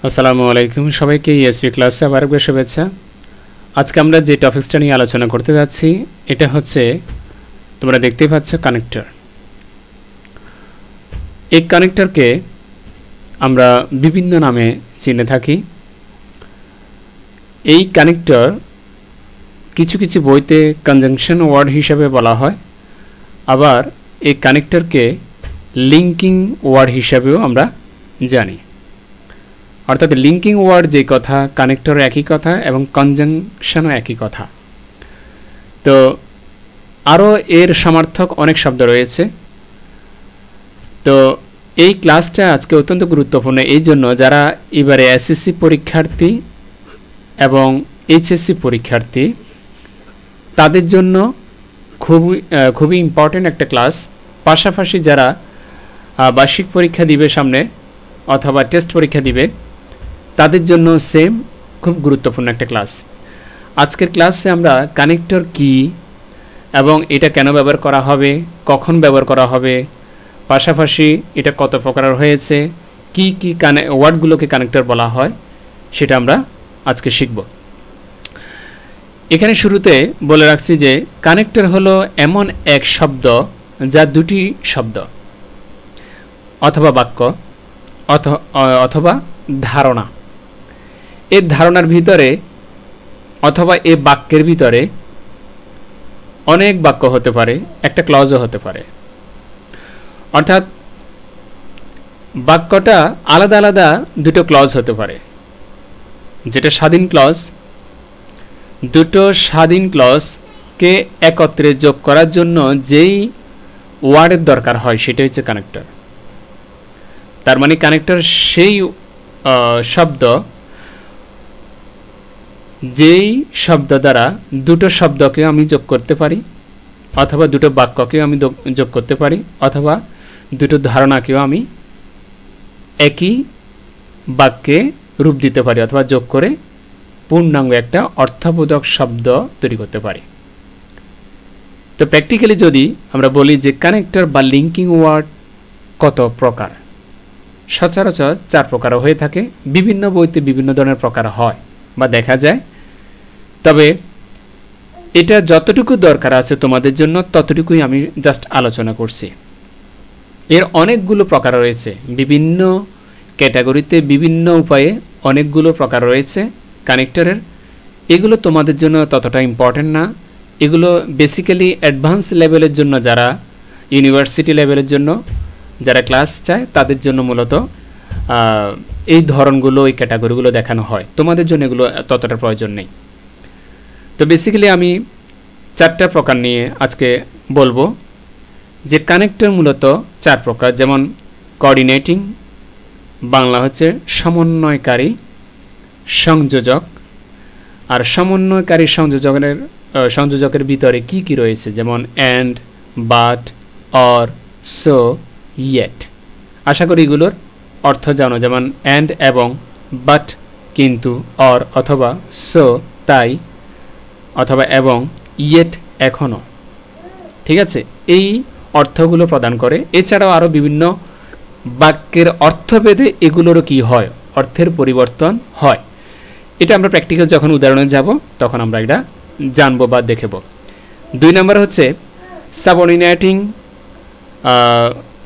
আসসালামু আলাইকুম সবাইকে ইএসপি ক্লাসে আবার একবার শুভেচ্ছা। আজকে আমরা যে টপিকসটা নিয়ে আলোচনা করতে যাচ্ছি এটা হচ্ছে, তোমরা দেখতেই পাচ্ছ, কানেক্টর। এই কানেক্টরকে আমরা বিভিন্ন নামে চিনে থাকি। এই কানেক্টর কিছু কিছু বইতে কনজাংশন ওয়ার্ড হিসাবে বলা হয়, আবার এই কানেক্টরকে লিঙ্কিং ওয়ার্ড হিসাবেও আমরা জানি। অর্থাৎ লিঙ্কিং ওয়ার্ড যে কথা, কানেক্টর একই কথা এবং কনজাংশনও একই কথা। তো আরও এর সমার্থক অনেক শব্দ রয়েছে। তো এই ক্লাসটা আজকে অত্যন্ত গুরুত্বপূর্ণ এই জন্য, যারা এবারে এসএসসি পরীক্ষার্থী এবং এইচএসসি পরীক্ষার্থী তাদের জন্য খুবই ইম্পর্টেন্ট একটা ক্লাস। পাশাপাশি যারা বার্ষিক পরীক্ষা দিবে সামনে অথবা টেস্ট পরীক্ষা দিবে তাদের জন্য সেম খুব গুরুত্বপূর্ণ একটা ক্লাস। আজকের ক্লাসে আমরা কানেক্টর কি এবং এটা কেন ব্যবহার করা হবে, কখন ব্যবহার করা হবে, পাশাপাশি এটা কত প্রকার হয়েছে, কি কি ওয়ার্ডগুলোকে কানেক্টর বলা হয়, সেটা আমরা আজকে শিখব। এখানে শুরুতে বলে রাখছি যে কানেক্টর হলো এমন এক শব্দ যা দুটি শব্দ অথবা বাক্য অথবা ধারণা, এর ধারণার ভিতরে অথবা এ বাক্যের ভিতরে অনেক বাক্য হতে পারে, একটা ক্লজও হতে পারে। অর্থাৎ বাক্যটা আলাদা আলাদা দুটো ক্লজ হতে পারে, যেটা স্বাধীন ক্লজ। দুটো স্বাধীন ক্লজকে একত্রে যোগ করার জন্য যেই ওয়ার্ডের দরকার হয় সেটা হচ্ছে কানেক্টর। তার মানে কানেক্টর সেই শব্দ যেই শব্দ দ্বারা দুটো শব্দকে আমি যোগ করতে পারি, অথবা দুটো বাক্যকেও আমি যোগ করতে পারি, অথবা দুটো ধারণাকেও আমি একই বাক্যে রূপ দিতে পারি, অথবা যোগ করে পূর্ণাঙ্গ একটা অর্থবোধক শব্দ তৈরি করতে পারি। তো প্র্যাকটিক্যালি যদি আমরা বলি যে কানেক্টর বা লিঙ্কিং ওয়ার্ড কত প্রকার, সচরাচর 4 প্রকার হয়ে থাকে। বিভিন্ন বইতে বিভিন্ন ধরনের প্রকার হয় বা দেখা যায়, তবে এটা যতটুকু দরকার আছে তোমাদের জন্য ততটুকুই আমি জাস্ট আলোচনা করছি। এর অনেকগুলো প্রকার রয়েছে, বিভিন্ন ক্যাটাগরিতে বিভিন্ন উপায়ে অনেকগুলো প্রকার রয়েছে কানেক্টরের। এগুলো তোমাদের জন্য ততটা ইম্পর্টেন্ট না, এগুলো বেসিক্যালি অ্যাডভান্স লেভেলের জন্য, যারা ইউনিভার্সিটি লেভেলের জন্য যারা ক্লাস চায় তাদের জন্য মূলত এই ধরনগুলো, এই ক্যাটাগরিগুলো দেখানো হয়। তোমাদের জন্য এগুলো ততটা প্রয়োজন নেই। তো বেসিক্যালি আমি 4টা প্রকার নিয়ে আজকে বলবো, যে কানেক্টর মূলত 4 প্রকার। যেমন কোঅর্ডিনেটিং, বাংলা হচ্ছে সমন্বয়কারী, সংযোজক। আর সমন্বয়কারী সংযোজকের ভিতরে কি কি রয়েছে, যেমন and, but, or, so, yet. আশা করি এগুলোর অর্থ জানো, যেমন অ্যান্ড এবং, বাট কিন্তু, অর অথবা, সো তাই, অথবা এবং, ইয়েট এখনো। ঠিক আছে, এই অর্থগুলো প্রদান করে। এছাড়াও আরও বিভিন্ন বাক্যের অর্থভেদে এগুলোরও কি হয়, অর্থের পরিবর্তন হয়। এটা আমরা প্র্যাকটিক্যাল যখন উদাহরণে যাব তখন আমরা এটা জানবো বা দেখব। 2 নম্বর হচ্ছে সাবঅর্ডিনেটিং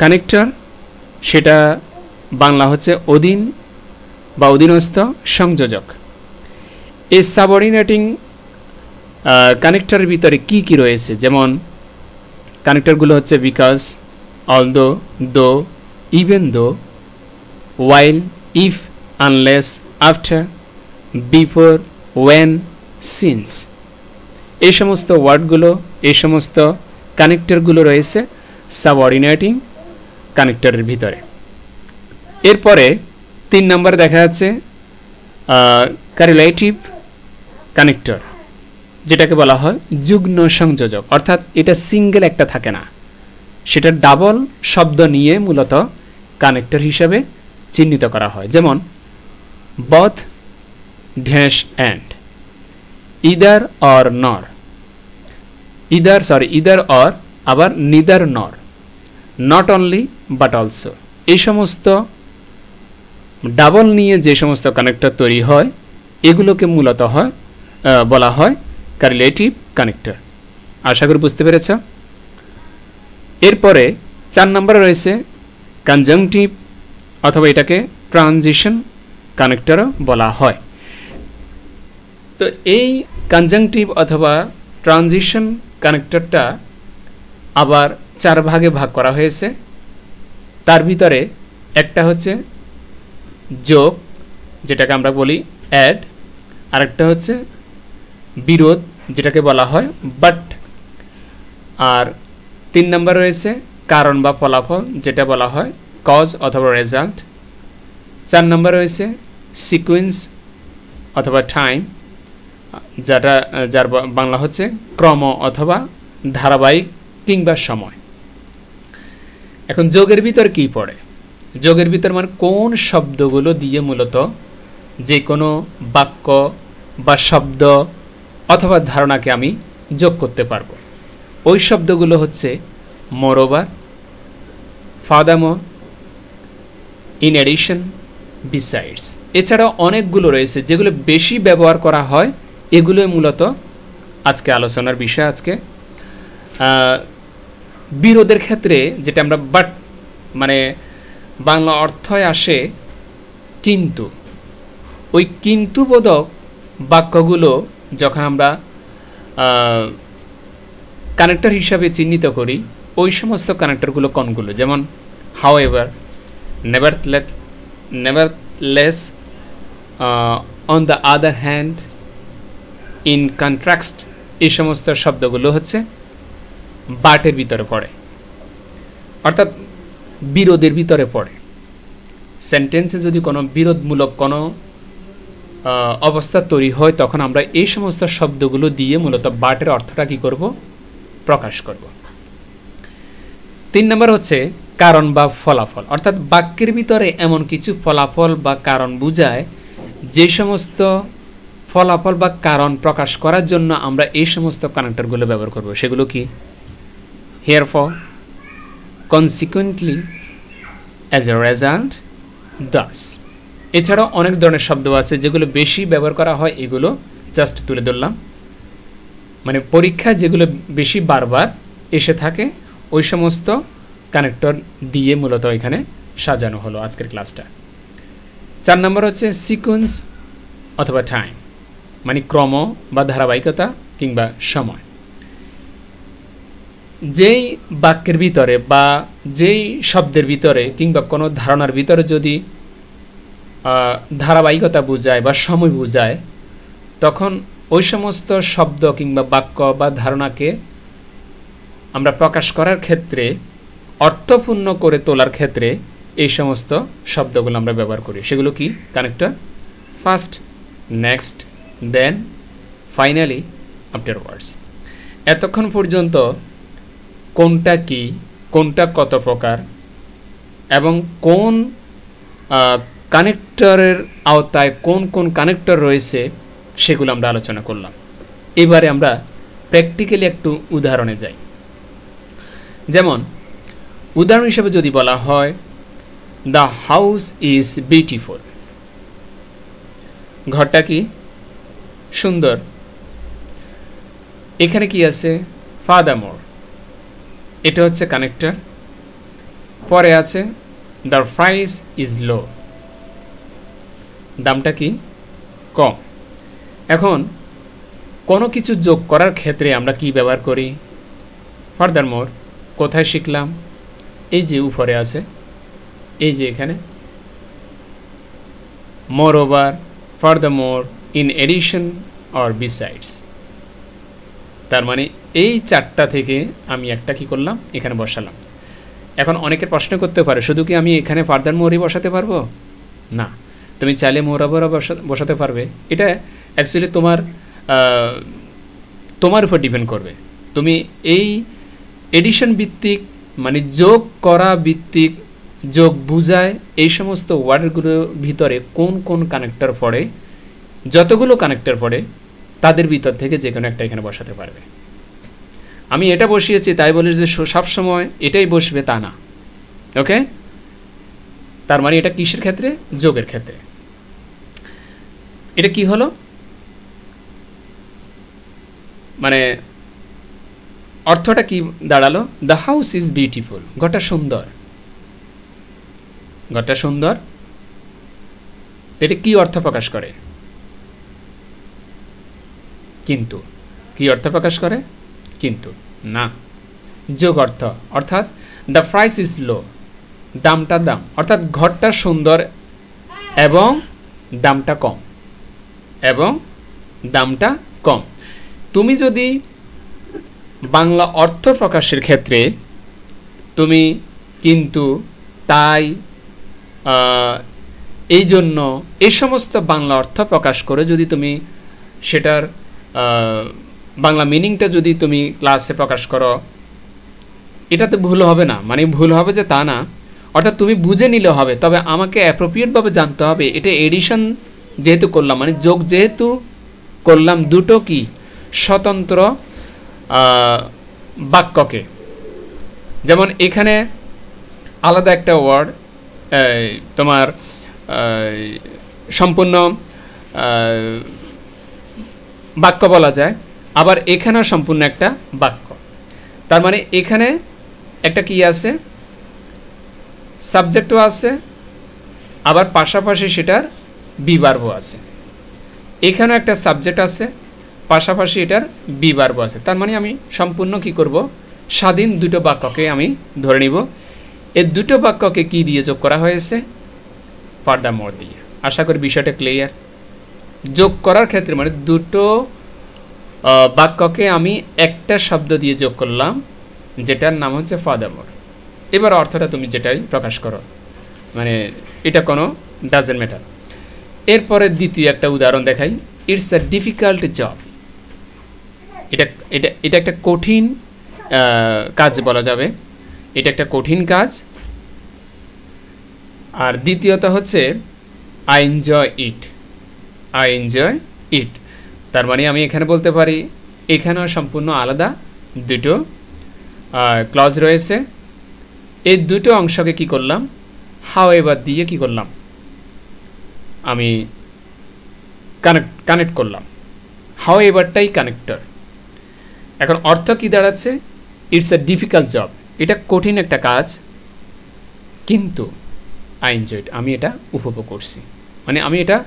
কানেক্টর, সেটা বাংলা হচ্ছে অধীন বা অধীনস্থ সংযোজক। এই সাবঅর্ডিনেটিং কানেক্টরের ভিতরে কি কি রয়েছে, যেমন কানেক্টরগুলো হচ্ছে because, although, though, even though, while, if, unless, after, before, when, since. এই সমস্ত ওয়ার্ডগুলো, এই সমস্ত কানেক্টরগুলো রয়েছে সাবঅর্ডিনেটিং কানেক্টরের ভিতরে। এরপরে 3 নম্বর দেখা যাচ্ছে কারিলেটিভ কানেক্টর, যেটাকে বলা হয় যুগ্ম সংযোজক। অর্থাৎ এটা সিঙ্গেল একটা থাকে না, সেটা ডাবল শব্দ নিয়ে মূলত কানেক্টর হিসাবে চিহ্নিত করা হয়। যেমন both dash and, either or নর, ইদার অর, আবার নিদার নর, নট অনলি বাট অলসো। এই সমস্ত ডাবল নিয়ে যে সমস্ত কানেক্টর তৈরি হয় এগুলোকে মূলত বলা হয় কারিলেটিভ কানেক্টর। আশা করি বুঝতে পেরেছ। এরপরে 4 নম্বরে রয়েছে কনজাংটিভ অথবা এটাকে ট্রানজিশন কানেক্টরও বলা হয়। তো এই কনজাংটিভ অথবা ট্রানজিশন কানেক্টরটা আবার 4 ভাগে ভাগ করা হয়েছে। তার ভিতরে একটা হচ্ছে যোগ, যেটাকে আমরা বলি অ্যাড, আরেকটা হচ্ছে বিরোধ, যেটাকে বলা হয় বাট, আর 3 নম্বর রয়েছে কারণ বা ফলাফল, যেটা বলা হয় কজ অথবা রেজাল্ট। 4 নম্বর রয়েছে সিকোয়েন্স অথবা টাইম, যার বাংলা হচ্ছে ক্রম অথবা ধারাবাহিক কিংবা সময়। এখন যোগের ভিতর কি পড়ে? যোগের ভিতর মানে কোন শব্দগুলো দিয়ে মূলত যে কোনো বাক্য বা শব্দ অথবা ধারণাকে আমি যোগ করতে পারবো। ওই শব্দগুলো হচ্ছে moreover, furthermore, in addition, besides. এছাড়াও অনেকগুলো রয়েছে যেগুলো বেশি ব্যবহার করা হয়, এগুলোই মূলত আজকে আলোচনার বিষয়। আজকে বিরোধের ক্ষেত্রে যেটা আমরা বাট মানে বাংলা অর্থয় আসে কিন্তু, ওই কিন্তু বোধক বাক্যগুলো যখন আমরা কানেক্টর হিসাবে চিহ্নিত করি, ওই সমস্ত কানেক্টরগুলো কোনগুলো? যেমন however, nevertheless, on the other hand, in contrast, এই সমস্ত শব্দগুলো হচ্ছে বাটের ভিতরে পড়ে, অর্থাৎ বিরোধের ভিতরে পড়ে। সেন্টেন্সে যদি কোনো বিরোধমূলক কোনো অবস্থা তৈরি হয়, তখন আমরা এই সমস্ত শব্দগুলো দিয়ে মূলত বাটের অর্থটা কি করব? প্রকাশ করব। 3 নম্বর হচ্ছে কারণ বা ফলাফল, অর্থাৎ বাক্যের ভিতরে এমন কিছু ফলাফল বা কারণ বোঝায় যে সমস্ত ফলাফল বা কারণ প্রকাশ করার জন্য আমরা এই সমস্ত কানেক্টরগুলো ব্যবহার করব। সেগুলো কি? Therefore, consequently, as a result, thus. এছাড়াও অনেক ধরনের শব্দ আছে যেগুলো বেশি ব্যবহার করা হয়, এগুলো জাস্ট তুলে ধরলাম। মানে পরীক্ষা যেগুলো বেশি বারবার এসে থাকে, ওই সমস্ত কানেক্টর দিয়ে মূলত এখানে সাজানো হলো আজকের ক্লাসটা। 4 নম্বর হচ্ছে সিকোয়েন্স অথবা টাইম, মানে ক্রম বা ধারাবাহিকতা কিংবা সময়। যেই বাক্যের ভিতরে বা যেই শব্দের ভিতরে কিংবা কোনো ধারণার ভিতরে যদি ধারাবাহিকতা বোঝায় বা সময় বোঝায়, তখন ওই সমস্ত শব্দ কিংবা বাক্য বা ধারণাকে আমরা প্রকাশ করার ক্ষেত্রে, অর্থপূর্ণ করে তোলার ক্ষেত্রে এই সমস্ত শব্দগুলো আমরা ব্যবহার করি। সেগুলো কি? কানেক্টর, ফার্স্ট, নেক্সট, দেন, ফাইনালি, আফটারওয়ার্ডস। এতক্ষণ পর্যন্ত কোনটা কি, কোনটা কত প্রকার এবং কোন কানেক্টরের আওতায় কোন কোন কানেক্টর রয়েছে, সেগুলো আমরা আলোচনা করলাম। এবারে আমরা প্র্যাকটিক্যালি একটু উদাহরণে যাই। যেমন উদাহরণ হিসেবে যদি বলা হয় দ্য হাউস ইজ বিউটিফুল, ঘরটা কি? সুন্দর। এখানে কি আছে? ফার্দারমোর, এটা হচ্ছে কানেক্টর। পরে আছে দ্য প্রাইস ইজ লো, দামটা কি? কম। এখন কোনো কিছু যোগ করার ক্ষেত্রে আমরা কি ব্যবহার করি? ফার্দারমোর। কোথায় শিখলাম? এই যে উপরে আছে, এই যে এখানে। Moreover, furthermore, in addition or besides. তার মানে এই 4টা থেকে আমি একটা কি করলাম? এখানে বসালাম। এখন অনেকের প্রশ্ন করতে পারে, শুধু কি আমি এখানে ফার্দারমোরই বসাতে পারবো? না, তুমি চাইলে মোরওভারও বসাতে পারবে। এটা অ্যাকচুয়ালি তোমার উপর ডিপেন্ড করবে। তুমি এই এডিশন ভিত্তিক, মানে যোগ করা ভিত্তিক, যোগ বুঝায় এই সমস্ত ওয়ার্ডগুলোর ভিতরে কোন কোন কানেক্টর পড়ে, যতগুলো কানেক্টর পড়ে তাদের ভিতর থেকে যে কোনো একটা এখানে বসাতে পারবে। আমি এটা বসিয়েছি তাই বলে যে সবসময় এটাই বসবে তা না। ওকে, তার মানে এটা কিসের ক্ষেত্রে? যোগের ক্ষেত্রে। এটা কি হলো? মানে অর্থটা কি দাঁড়ালো? দ্য হাউস ইজ বিউটিফুল, ঘরটা সুন্দর। ঘরটা সুন্দর, এটা কি অর্থ প্রকাশ করে? কিন্তু। কি অর্থ প্রকাশ করে? কিন্তু না, যোগ অর্থ। অর্থাৎ দ্য প্রাইস ইজ লো, দামটা দাম, অর্থাৎ ঘরটা সুন্দর এবং দামটা কম, এবং দামটা কম। তুমি যদি বাংলা অর্থ প্রকাশের ক্ষেত্রে তুমি কিন্তু, তাই, এই জন্য এই সমস্ত বাংলা অর্থ প্রকাশ করে যদি তুমি সেটার বাংলা মিনিংটা যদি তুমি ক্লাসে প্রকাশ করো, এটাতে ভুল হবে না, মানে ভুল হবে যে তা না, অর্থাৎ তুমি বুঝে নিলে হবে। তবে আমাকে অ্যাপ্রোপ্রিয়েটভাবে জানতে হবে এটা এডিশন যেহেতু করলাম, মানে যোগ যেহেতু করলাম দুটো কি স্বতন্ত্র বাক্যকে। যেমন এখানে আলাদা একটা ওয়ার্ড তোমার সম্পূর্ণ বাক্য বলা যায়, আবার এখানেও সম্পূর্ণ একটা বাক্য। তার মানে এখানে একটা কি আছে? সাবজেক্টও আছে, আবার পাশাপাশি সেটার বিভার্বও আছে। এখানেও একটা সাবজেক্ট আছে, পাশাপাশি এটার বিভার্ব আছে। তার মানে আমি সম্পূর্ণ কি করব? স্বাধীন দুটো বাক্যকে আমি ধরে নিব। এই দুটো বাক্যকে কি দিয়ে যোগ করা হয়েছে? ফার্দারমোর দিয়ে। আশা করি বিষয়টা ক্লিয়ার। যোগ করার ক্ষেত্রে মানে দুটো বাক্যকে আমি একটা শব্দ দিয়ে যোগ করলাম, যেটার নাম হচ্ছে ফার্দারমোর। এবার অর্থটা তুমি যেটাই প্রকাশ করো, মানে এটা কোনো ডাজেন্ট ম্যাটার। এরপরে দ্বিতীয় একটা উদাহরণ দেখাই। ইটস আ ডিফিকাল্ট জব, এটা এটা এটা একটা কঠিন কাজ বলা যাবে, এটা একটা কঠিন কাজ। আর দ্বিতীয়ত হচ্ছে I enjoy it, I enjoy it. তার মানে আমি এখানে বলতে পারি, এখানেও সম্পূর্ণ আলাদা দুটো ক্লজ রয়েছে। এই দুটো অংশকে কি করলাম? হাউএভার দিয়ে কি করলাম? আমি কানেক্ট করলাম। হাউএভারটাই কানেক্টর। এখন অর্থ কি দাঁড়াচ্ছে? ইটস এ ডিফিকাল্ট জব, এটা কঠিন একটা কাজ, কিন্তু আই এনজয় ইট, আমি এটা উপভোগ করছি। মানে আমি এটা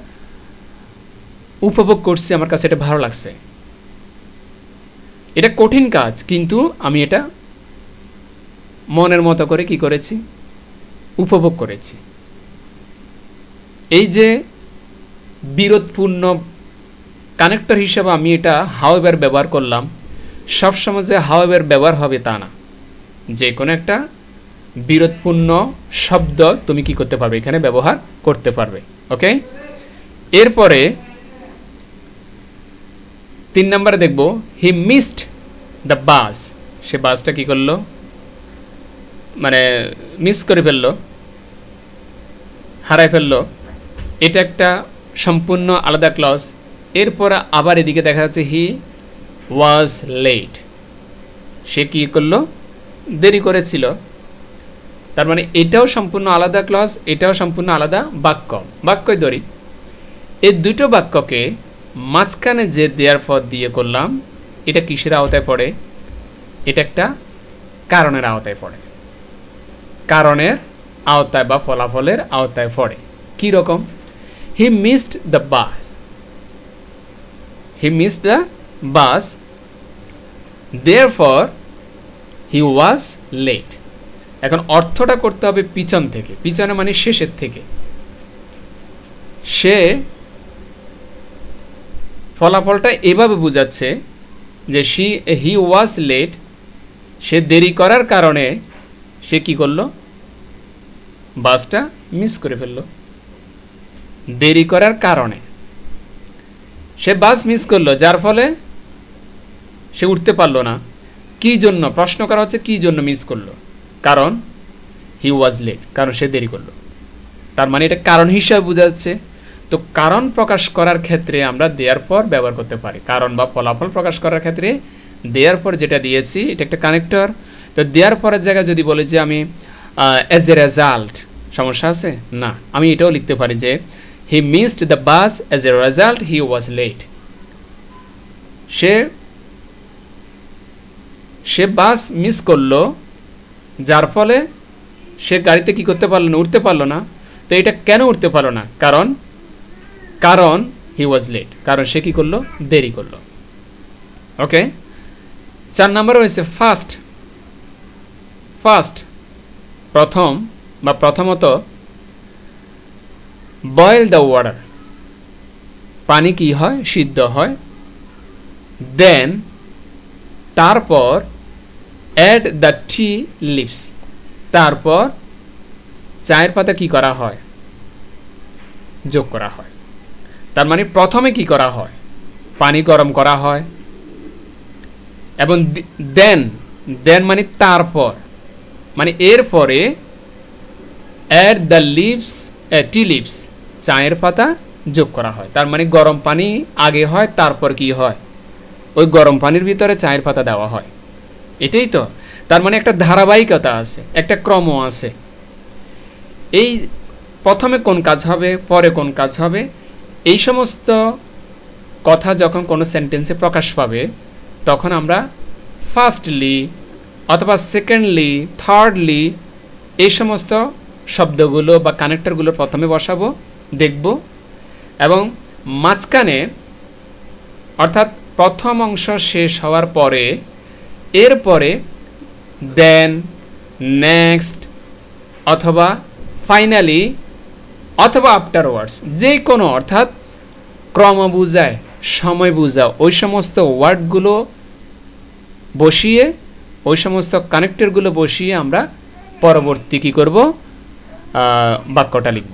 উপভোগ করছি, আমার কাছে এটা ভালো লাগছে। এটা কঠিন কাজ, কিন্তু আমি এটা মনের মতো করে কি করেছি? উপভোগ করেছি। এই যে বিরোধপূর্ণ কানেক্টর হিসেবে আমি এটা হাউএভার ব্যবহার করলাম, সবসময় যে হাউএভার ব্যবহার হবে তা না। যে কোনো একটা বিরোধপূর্ণ শব্দ তুমি কি করতে পারবে? এখানে ব্যবহার করতে পারবে। ওকে, এরপরে 3 নম্বরে দেখব হি মিসড দ্য বাস। সে বাসটা কি করলো? মানে মিস করে ফেললো, হারাই ফেললো। এটা একটা সম্পূর্ণ আলাদা ক্লজ। এরপর আবার এদিকে দেখা যাচ্ছে হি ওয়াজ লেট, সে কি করলো? দেরি করেছিল। তার মানে এটাও সম্পূর্ণ আলাদা ক্লজ, এটাও সম্পূর্ণ আলাদা বাক্য, বাক্যই ধরি। এই দুটো বাক্যকে মাঝখানে যে দেয়ার ফর দিয়ে করলাম, এটা কিসের আওতায় পড়ে? এটা একটা কারণের আওতায় পড়ে। কারণের আওতায় বা ফলাফলের আওতায় পড়ে। কি রকম? He missed the bus, he missed the bus, therefore he was late. এখন অর্থটা করতে হবে পিছন থেকে, পিছনে মানে শেষের থেকে। সে ফলাফলটা এভাবে বোঝাচ্ছে যে হি ওয়াজ লেট, সে দেরি করার কারণে সে কি করলো? বাসটা মিস করে ফেললো। দেরি করার কারণে সে বাস মিস করলো, যার ফলে সে উঠতে পারলো না। কি জন্য? প্রশ্ন করা হচ্ছে কি জন্য মিস করলো? কারণ হি ওয়াজ লেট, কারণ সে দেরি করলো। তার মানে এটা কারণ হিসাবে বোঝাচ্ছে। তো কারণ প্রকাশ করার ক্ষেত্রে আমরা দেয়ার পর ব্যবহার করতে পারি। কারণ বা ফলাফল প্রকাশ করার ক্ষেত্রে দেয়ার পর যেটা দিয়েছি এটা একটা কানেক্টর। তো দেয়ার পরের জায়গায় যদি বলি যে আমি অ্যাজ এ রেজাল্ট, সমস্যা আছে? না, আমি এটাও লিখতে পারি যে he missed the bus as a result he was late. সে বাস মিস করলো, যার ফলে সে গাড়িতে কি করতে পারলো না, উঠতে পারলো না। তো এটা কেন উঠতে পারলো না? কারণ হি ওয়াজ লেট, কারণ সে কি করলো, দেরি করলো। ওকে, 4 নম্বর হয়েছে ফার্স্ট, প্রথম বা প্রথমত, বয়েল দ্য ওয়াটার, পানি কি হয়, সিদ্ধ হয়। দেন, তারপর, অ্যাড দ্য টি লিভস, তারপর চায়ের পাতা কি করা হয়, যোগ করা হয়। তার মানে প্রথমে কি করা হয়, পানি গরম করা হয়, এবং দেন মানে তারপর, মানে এরপরে add the leaves, tea leaves, চায়ের পাতা যোগ করা হয়। তার মানে গরম পানি আগে হয়, তারপর কি হয়, ওই গরম পানির ভিতরে চায়ের পাতা দেওয়া হয়। এটাই তো, তার মানে একটা ধারাবাহিকতা আছে, একটা ক্রম আছে। এই প্রথমে কোন কাজ হবে, পরে কোন কাজ হবে, এই সমস্ত কথা যখন কোনো সেন্টেন্সে প্রকাশ পাবে, তখন আমরা ফার্স্টলি অথবা সেকেন্ডলি, থার্ডলি, এই সমস্ত শব্দগুলো বা কানেক্টরগুলো প্রথমে বসাবো, দেখব, এবং মাঝখানে অর্থাৎ প্রথম অংশ শেষ হওয়ার পরে, এরপরে দেন, নেক্সট, অথবা ফাইনালি, অথবা আফটারওয়ার্ডস, যে কোনো, অর্থাৎ ক্রম বুঝায়, সময় বুঝাও, ওই সমস্ত ওয়ার্ডগুলো বসিয়ে, ওই সমস্ত কানেক্টরগুলো বসিয়ে আমরা পরবর্তী কী করব, বাক্যটা লিখব।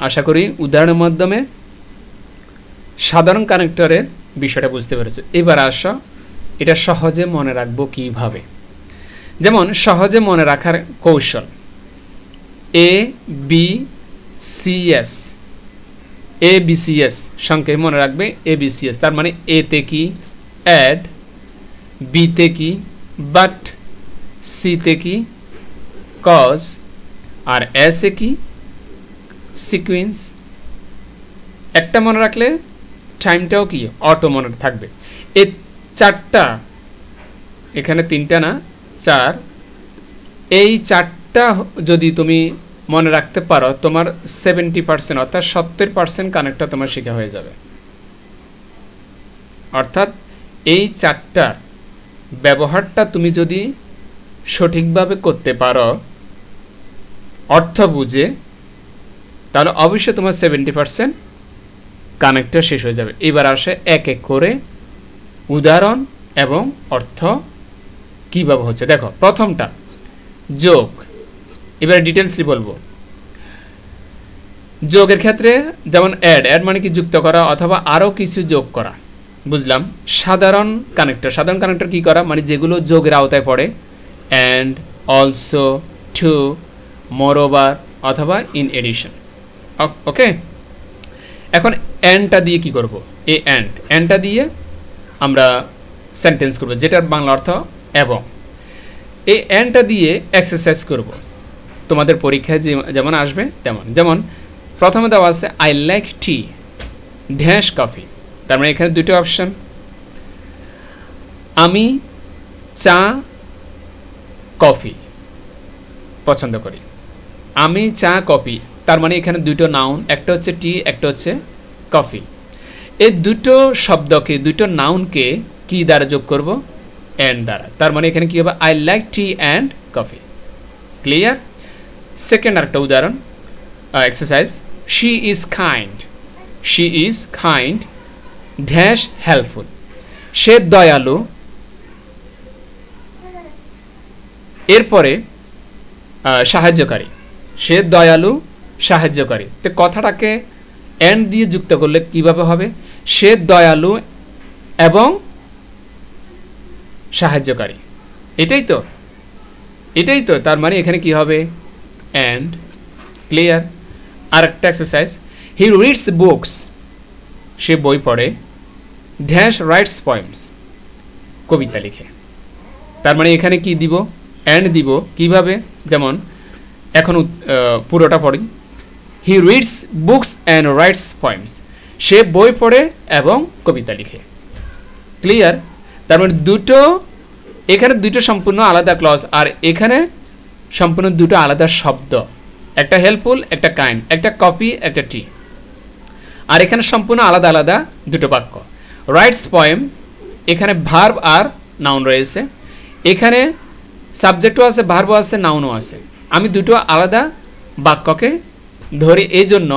আশা করি উদাহরণের মাধ্যমে সাধারণ কানেক্টরের বিষয়টা বুঝতে পেরেছো। এবার আসো, এটা সহজে মনে রাখবো কিভাবে। যেমন সহজে মনে রাখার কৌশল, ABCS, ABCS সংক্ষেপে মনে রাখবে, ABCS। তার মানে এ তে কি, অ্যাড, বি তে কি, বাট, সি তে কি, কজ, আর এস এ কি, সিকুয়েন্স। একটা মনে রাখলে টাইমটাও কি অটো মনে থাকবে। এই চারটা, এখানে 3টা না 4, এই 4টা যদি তুমি মনে রাখতে পারো, তোমার 70% অর্থাৎ 70% কানেক্টটা তোমার শেখা হয়ে যাবে। অর্থাৎ এই 4টার ব্যবহারটা তুমি যদি সঠিকভাবে করতে পারো, অর্থ বুঝে, তাহলে অবশ্যই তোমার 70% কানেক্টর শেষ হয়ে যাবে। এবার আসে এক এক করে উদাহরণ এবং অর্থ কিভাবে হচ্ছে। দেখো, প্রথমটা যোগ। এবারে ডিটেলসলি বলবো। যোগের ক্ষেত্রে যেমন অ্যাড মানে কি যুক্ত করা অথবা আরও কিছু যোগ করা, বুঝলাম। সাধারণ কানেক্টর কি করা, মানে যেগুলো যোগের আওতায় পড়ে, অ্যান্ড, অলসো, টু, মোরওভার অথবা ইন এডিশন। ওকে, এখন অ্যান্ডটা দিয়ে কি করব, এই অ্যান্ডটা দিয়ে আমরা সেন্টেন্স করব, যেটার বাংলা অর্থ এবং। এই অ্যান্ডটা দিয়ে এক্সারসাইজ করব, তোমাদের পরীক্ষায় যেমন আসবে তেমন। যেমন প্রথমে দেওয়া আছে I like T dash coffee. তার মানে এখানে দুটো অপশন, আমি চা কফি পছন্দ করি। আমি চা কফি, তার মানে এখানে দুটো নাউন, একটা হচ্ছে টি, একটা হচ্ছে কফি। এই দুটো শব্দকে, দুটো নাউনকে কি দ্বারা যোগ করব, অ্যান্ড দ্বারা। তার মানে এখানে কি হবে, I like tea and coffee. Clear? Second আরেকটা উদাহরণ, exercise, she is kind dash helpful. সে দয়ালু, এরপরে সাহায্যকারী। সে দয়ালু, সাহায্যকারী। তো কথাটাকে অ্যান্ড দিয়ে যুক্ত করলে কিভাবে হবে, সে দয়ালু এবং সাহায্যকারী। এটাই তো তার মানে এখানে কি হবে, অ্যান্ড। ক্লিয়ার? আর একটা এক্সারসাইজ, হি রিডস বুকস, সে বই পড়ে, ড্যাশ রাইটস পোয়েমস, কবিতা লিখে। তার মানে এখানে কি দিব, অ্যান্ড দিব। কিভাবে, যেমন এখন পুরোটা পড়ি। He reads books and writes poems. সে বই পড়ে এবং কবিতা লিখে। ক্লিয়ার? তার মানে এখানে দুটো সম্পূর্ণ আলাদা ক্লজ, আর এখানে সম্পূর্ণ দুটো আলাদা শব্দ, একটা হেল্পফুল, একটা কাইন্ড, একটা কপি, একটা টি। আর এখানে সম্পূর্ণ আলাদা আলাদা দুটো বাক্য। রাইটস পয়েম, এখানে ভার্ব আর নাউন রয়েছে, এখানে সাবজেক্টও আছে, ভার্বও আছে, নাউনও আছে। আমি দুটো আলাদা বাক্যকে ধরি এই জন্য,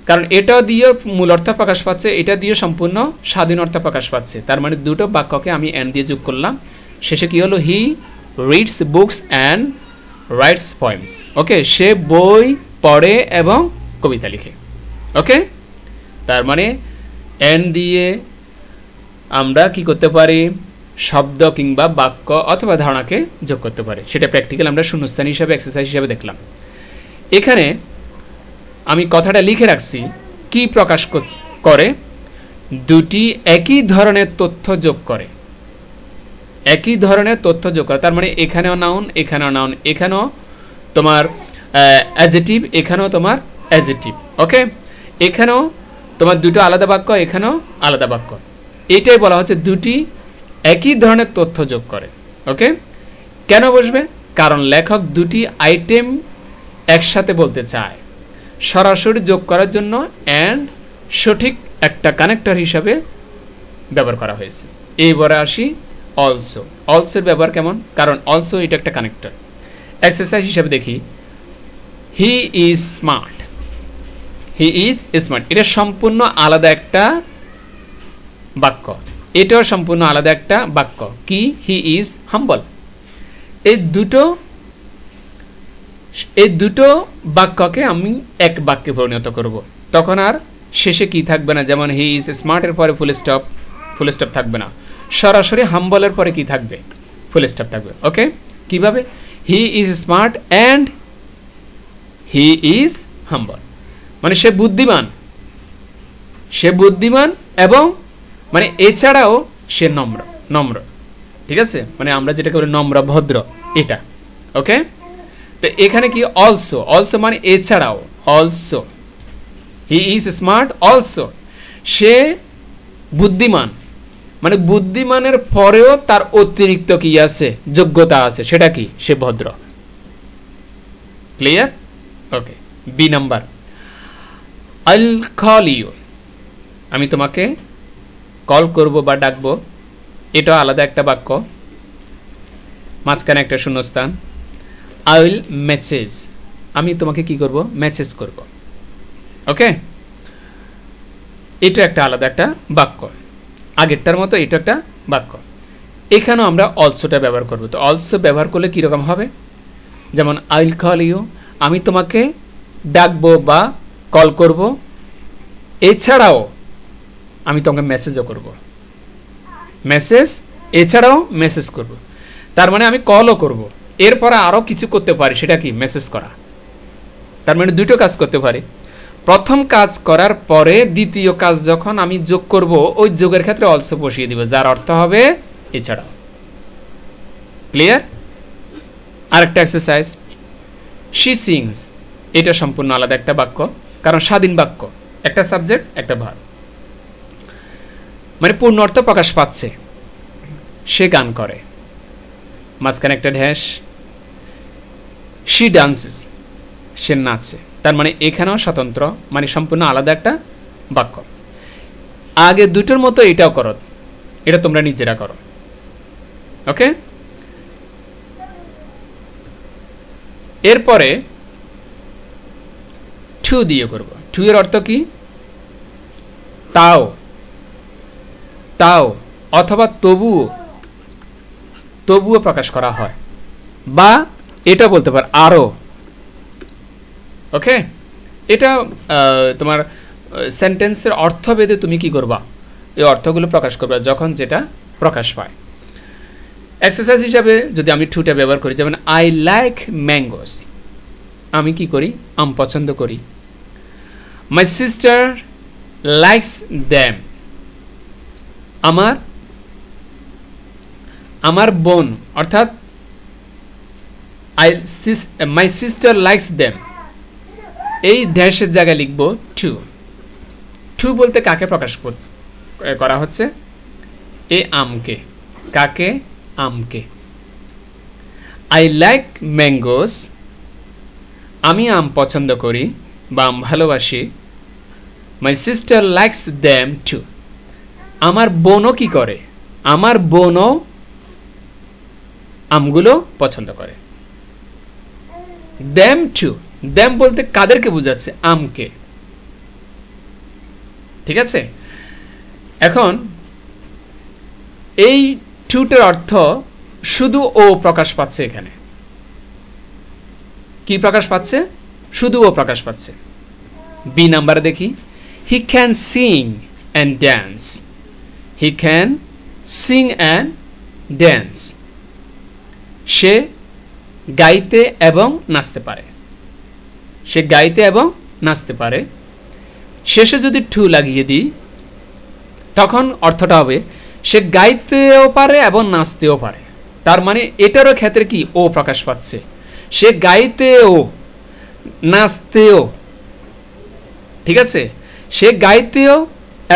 কারণ এটা দিয়ে মূল অর্থ প্রকাশ পাচ্ছে, এটা দিয়ে সম্পূর্ণ স্বাধীন অর্থ প্রকাশ পাচ্ছে। তার মানে দুটো বাক্যকে আমি এন্ড দিয়ে যোগ করলাম। শেষে কি হলো? He reads books and writes poems. Okay, সে বই পড়ে এবং কবিতা লিখে। ওকে, তার মানে এন্ড দিয়ে আমরা কি করতে পারি? শব্দ কিংবা বাক্য অথবা ধারণাকে যোগ করতে পারি। সেটা প্র্যাকটিক্যাল আমরা শূন্যস্থান হিসাবে, এক্সারসাইজ হিসাবে দেখলাম। এখানে আমি কথাটা লিখে রাখছি, কি প্রকাশ করে? দুটি একই ধরনের তথ্য যোগ করে, একই ধরনের তথ্য যোগ করে। তার মানে এখানেও নাউন, এখানেও নাউন, এখানেও তোমার অ্যাডজেক্টিভ, এখানেও তোমার অ্যাডজেক্টিভ। ওকে, এখানেও তোমার দুটো আলাদা বাক্য, এখানেও আলাদা বাক্য। এটাই বলা হচ্ছে দুটি একই ধরনের তথ্য যোগ করে। ওকে, কেন বসবে? কারণ লেখক দুটি আইটেম একসাথে বলতে চায়, সরাসরি যোগ করার জন্য অ্যান্ড সঠিক একটা কানেক্টর হিসাবে ব্যবহার করা হয়েছে। এইবারে আসি অলসো। অলসোর ব্যবহার কেমন? কারণ অলসো এটা একটা কানেক্টর। এক্সারসাইজ হিসাবে দেখি, হি is smart. He is smart, এটা সম্পূর্ণ আলাদা একটা বাক্য, এটাও সম্পূর্ণ আলাদা একটা বাক্য। কি? হি ইজ হাম্বল। এই দুটো বাক্যকে আমি এক বাক্যে পরিণত করব। তখন আর শেষে কি থাকবে না, যেমন হি ইজ স্মার্টের পরে ফুল স্টপ থাকবে না, সরাসরি হাম্বলের পরে কি থাকবে? ফুল স্টপ থাকবে। ওকে, কিভাবে? He is smart and he is humble, মানে সে বুদ্ধিমান এবং মানে এছাড়াও সে নম্র। ঠিক আছে, মানে আমরা যেটাকে বলি নম্র, ভদ্র, এটা। ওকে, তো এখানে কি? অলসো মানে এছাড়াও, also he is smart also, সে বুদ্ধিমান, মানে বুদ্ধিমানের পরেও তার অতিরিক্ত কি আছে? যোগ্যতা আছে। সেটা কি? সে ভদ্র। ক্লিয়ার? ওকে, বি নাম্বার, আইল কল ইউ। আমি তোমাকে কল করব বা ডাকবো, এটা আলাদা একটা বাক্য, মাঝখানে একটা শূন্যস্থান। আই উইল মেসেজ, আমি তোমাকে কি করব? মেসেজ করব। ওকে, এটা একটা আলাদা একটা বাক্য, আগেরটার মতো এটা একটা বাক্য। এখানেও আমরা অলসোটা ব্যবহার করব। তো অলসো ব্যবহার করলে কীরকম হবে? যেমন আই উইল কল ইউ, আমি তোমাকে ডাকবো বা কল করব, এছাড়াও আমি তোমাকে মেসেজও করব। এছাড়াও মেসেজ করব, তার মানে আমি কলও করব, এরপরে আরও কিছু করতে পারি, সেটা কি? মেসেজ করা। তার মানে দুটো কাজ করতে পারি। প্রথম কাজ করার পরে দ্বিতীয় কাজ যখন আমি যোগ করব, ওই যোগের ক্ষেত্রে অলসো বসিয়ে দিব, যার অর্থ হবে এছাড়াও। ক্লিয়ার? আরেকটা এক্সারসাইজ, শি সিংস, এটা সম্পূর্ণ আলাদা একটা বাক্য, কারণ স্বাধীন বাক্য, একটা সাবজেক্ট একটা ভার্ব, মানে পূর্ণ অর্থ প্রকাশ পাচ্ছে। সে গান করে, মাঝখানে একটা ড্যাশ। শি ডান্সেস, সে নাচে। তার মানে এখানেও স্বতন্ত্র, মানে সম্পূর্ণ আলাদা একটা বাক্য। আগে দুটোর মতো এটাও করো, এটা তোমরা নিজেরা করো। ওকে, এরপরে টু দিয়ে করব। টু এর অর্থ কি? তাও অথবা তবুও প্রকাশ করা হয়, বা এটা বলতে পার আরো। ওকে, এটা তোমার সেন্টেন্সের অর্থভেদে তুমি কি করবা? এই অর্থগুলো প্রকাশ করবা যখন যেটা প্রকাশ পায়। এক্সারসাইজ হিসাবে যদি আমি টুটা ব্যবহার করি, যেমন আই লাইক ম্যাঙ্গোস, আমি কি করি? আম পছন্দ করি। মাই সিস্টার লাইকস দ্যাম, আমার বোন, অর্থাৎ মাই সিস্টার লাইকস দেম, এই ড্যাশের জায়গায় লিখব টু। টু বলতে কাকে প্রকাশ করা হচ্ছে? এ আমকে। কাকে? আমকে। আই লাইক ম্যাঙ্গোস, আমি আম পছন্দ করি বা আম ভালোবাসি। My sister likes them to, আমার বোনও কি করে? আমার বোনও আমগুলো পছন্দ করে। দেম টু, দেম বলতে কাদেরকে বোঝাচ্ছে? আমকে। ঠিক আছে, এখন এই টুটার অর্থ শুধু ও প্রকাশ পাচ্ছে। এখানে কি প্রকাশ পাচ্ছে? শুধু ও প্রকাশ পাচ্ছে। বি নাম্বারে দেখি, he can sing and dance. He can sing and dance, সে গাইতে এবং নাচতে পারে। সে গাইতে এবং নাচতে পারে। শেষে যদি টু লাগিয়ে দিই তখন অর্থটা হবে সে গাইতেও পারে এবং নাচতেও পারে। তার মানে এটারও ক্ষেত্রে কি ও প্রকাশ পাচ্ছে। সে গাইতেও নাচতেও, ঠিক আছে, সে গাইতেও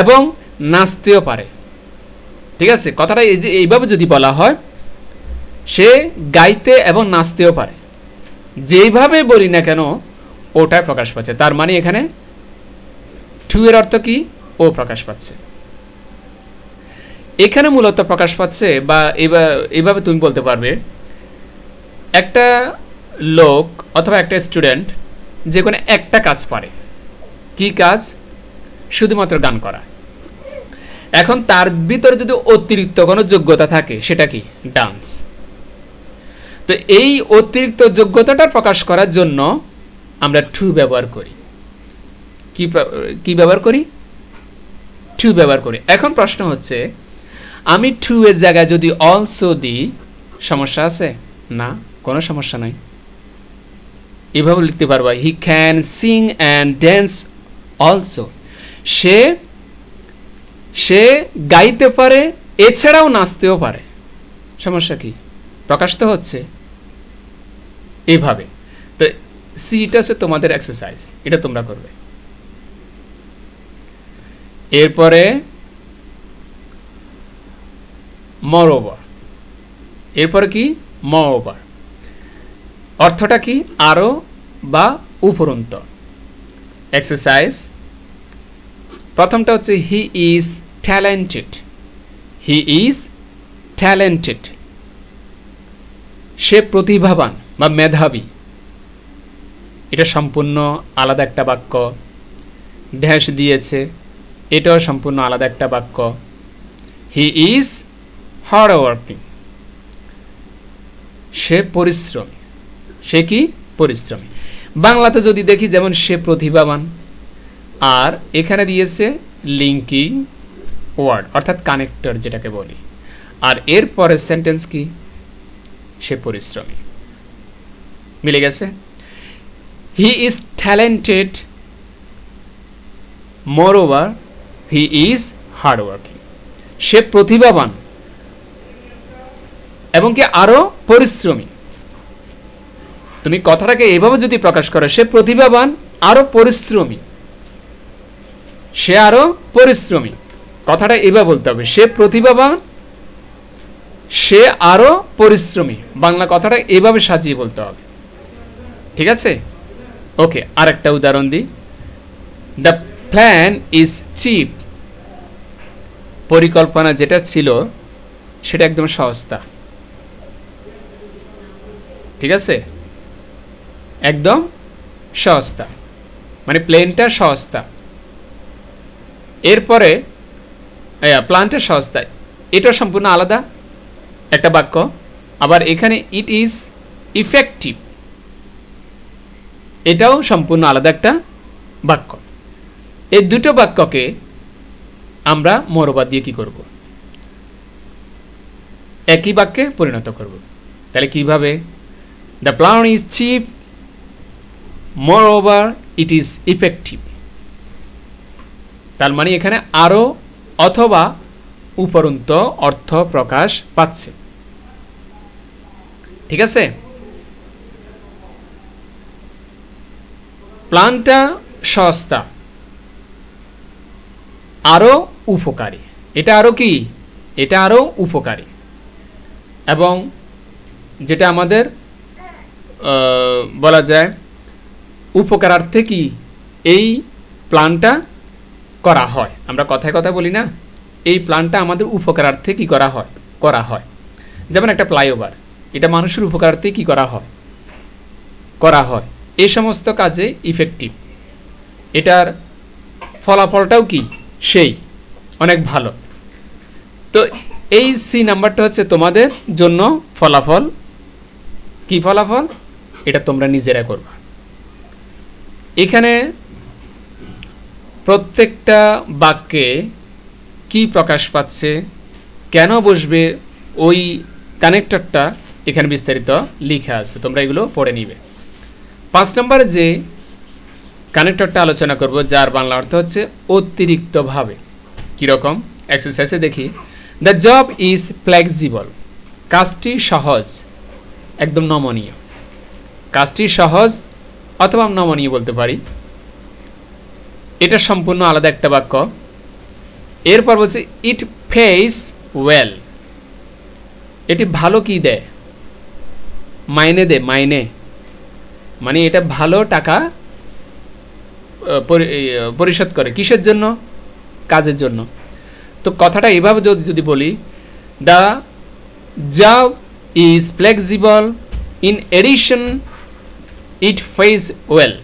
এবং নাচতেও পারে। ঠিক আছে, কথাটা এইভাবে যদি বলা হয়, সে গাইতে এবং নাচতেও পারে, যেইভাবে বলি না কেন ওটা প্রকাশ পাচ্ছে। তার মানে এখানে টু এর অর্থ কি? ও প্রকাশ পাচ্ছে। এখানে মূলত প্রকাশ পাচ্ছে, বা এইভাবে তুমি বলতে পারবে, একটা লোক অথবা একটা স্টুডেন্ট যে কোনো একটা কাজ পারে। কি কাজ? শুধুমাত্র গান করা। এখন তার ভিতরে যদি অতিরিক্ত কোনো যোগ্যতা থাকে, সেটা কি? ডান্স। তো এই অতিরিক্ত যোগ্যতাটা প্রকাশ করার জন্য আমরা টু ব্যবহার করি। কি ব্যবহার করি? টু ব্যবহার করি। এখন প্রশ্ন হচ্ছে, আমি টু এর জায়গায় যদি অলসো দিই, সমস্যা আছে? না, কোনো সমস্যা নাই। এভাবে লিখতে পারবা, he can sing and dance also, সে গাইতে পারে এছাড়াও নাচতেও পারে। সমস্যা কি? প্রকাশ তো হচ্ছে এইভাবে। তো সিটা হচ্ছে তোমাদের এক্সারসাইজ, এটা তোমরা করবে। এরপরে moreover, এরপরে কি? moreover অর্থটা কি? আরো বা উপরন্ত। এক্সারসাইজ প্রথমটা হচ্ছে he is talented. He is talented, সে প্রতিভাবান বা মেধাবী। এটা সম্পূর্ণ আলাদা একটা বাক্য। ড্যাশ দিয়েছে, এটাও সম্পূর্ণ আলাদা একটা বাক্য। হি ইজ হার্ড ওয়ার্কিং, সে পরিশ্রমী। সে কি? পরিশ্রমী। বাংলাতে যদি দেখি, যেমন সে প্রতিভাবান, আর এখানে দিয়েছে লিঙ্কিং ওয়ার্ড অর্থাৎ কানেক্টর যেটাকে বলি, আর এর পরের সেন্টেন্স কি? সে পরিশ্রমী। মিলে গেছে? He is talented, moreover he is hard working, সে প্রতিভাবান এবং কি আরো পরিশ্রমী। তুমি কথাটাকে এভাবে যদি প্রকাশ করো, সে প্রতিভাবান আরো পরিশ্রমী, সে আরো পরিশ্রমী, কথাটা এভাবে বলতে হবে, সে প্রতিভাবান, সে আরো পরিশ্রমী। বাংলা কথাটা এভাবে সাজিয়ে বলতে হবে। ঠিক আছে? ওকে, আরেকটা উদাহরণ দিই। দ্য প্ল্যান ইজ চিপ, পরিকল্পনা যেটা ছিল সেটা একদম সস্তা। ঠিক আছে? একদম সস্তা, মানে প্লেনটা সস্তা। এরপরে প্ল্যানটা সস্তা, এটা সম্পূর্ণ আলাদা একটা বাক্য। আবার এখানে ইট ইজ ইফেক্টিভ, এটাও সম্পূর্ণ আলাদা একটা বাক্য। এই দুটো বাক্যকে আমরা মোরওভার দিয়ে কি করব? একই বাক্যে পরিণত করব। তাহলে কিভাবে? The plan is chip, moreover it is effective. তার মানে এখানে আরো অথবা উপরন্ত অর্থ প্রকাশ পাচ্ছে। ঠিক আছে? প্ল্যানটা সস্তা, আরও উপকারী। এটা আরও কি? এটা আরও উপকারী, এবং যেটা আমাদের বলা যায় উপকারার্থে কি এই প্ল্যানটা করা হয়। আমরা কথায় কথা বলি না, এই প্ল্যানটা আমাদের উপকারার্থে কি করা হয়। যেমন একটা ফ্লাইওভার, এটা মানুষের উপকারার্থে কি করা হয়। এই সমস্ত কাজে ইফেক্টিভ, এটার ফলাফলটাও কি সেই অনেক ভালো। তো এই সি নাম্বারটা হচ্ছে তোমাদের জন্য ফলাফল। কি ফলাফল? এটা তোমরা নিজেরা করবা। এখানে প্রত্যেকটা বাক্যে কি প্রকাশ পাচ্ছে, কেন বসবে, ওই কানেক্টরটা এখানে বিস্তারিত লেখা আছে, তোমরা এগুলো পড়ে নিবে। 5 নম্বরে যে কানেক্টরটা আলোচনা করব, যার বাংলা অর্থ হচ্ছে অতিরিক্তভাবে। কীরকম? এক্সারসাইজে দেখি। দ্য জব ইজ ফ্লেক্সিবল, কাজটি সহজ, একদম নমনীয়। কাজটি সহজ অথবা নমনীয় বলতে পারি, এটা সম্পূর্ণ আলাদা একটা বাক্য। এরপর বলছে ইট পেইস ওয়েল, এটি ভালো কি দেয়? মাইনে দেয়। মাইনে মানে এটা ভালো টাকা পরিশোধ করে। কিসের জন্য? কাজের জন্য। তো কথাটা এভাবে যদি বলি, the job is flexible, in addition it pays well.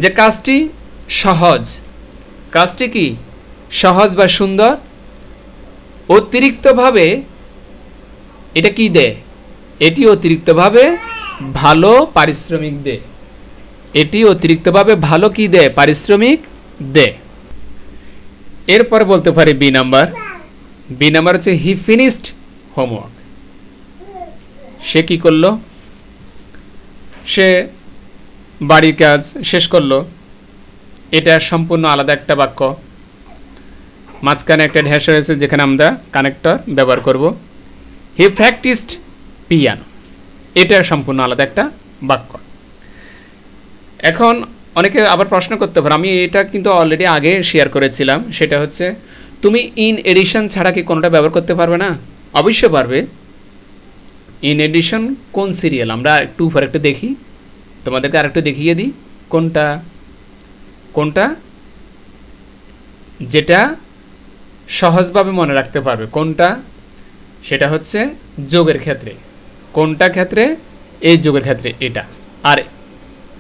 যে কাজটি সহজ, কাজটি কি সহজ বা সুন্দর, অতিরিক্তভাবে এটা কি দেয়? এটি অতিরিক্তভাবে ভালো পারিশ্রমিক দেয়। এটি অতিরিক্তভাবে ভালো কি দেয়? পারিশ্রমিক দেয়। এরপর বলতে পারি বি নাম্বার। বি নাম্বার হচ্ছে হি ফিনিশড হোমওয়ার্ক, সে কি করলো? সে বাড়ির কাজ শেষ করলো। এটা সম্পূর্ণ আলাদা একটা বাক্য, মাঝখানে একটা ঢেস রয়েছে যেখানে আমরা কানেক্টর ব্যবহার করব। হি প্র্যাকটিসড পিয়ানো, এটা সম্পূর্ণ আলাদা একটা বাক্য। এখন অনেকে আবার প্রশ্ন করতে পারে, আমি এটা কিন্তু অলরেডি আগে শেয়ার করেছিলাম, সেটা হচ্ছে তুমি ইন এডিশন ছাড়া কি কোনোটা ব্যবহার করতে পারবে না? অবশ্যই পারবে। ইন এডিশন কোন সিরিয়াল? আমরা একটু উপরে একটু দেখি, তোমাদেরকে আরেকটু দেখিয়ে দিই। কোনটা? কোনটা যেটা সহজভাবে মনে রাখতে পারবে কোনটা? সেটা হচ্ছে যোগের ক্ষেত্রে। কোনটা ক্ষেত্রে? এই যোগের ক্ষেত্রে এটা। আর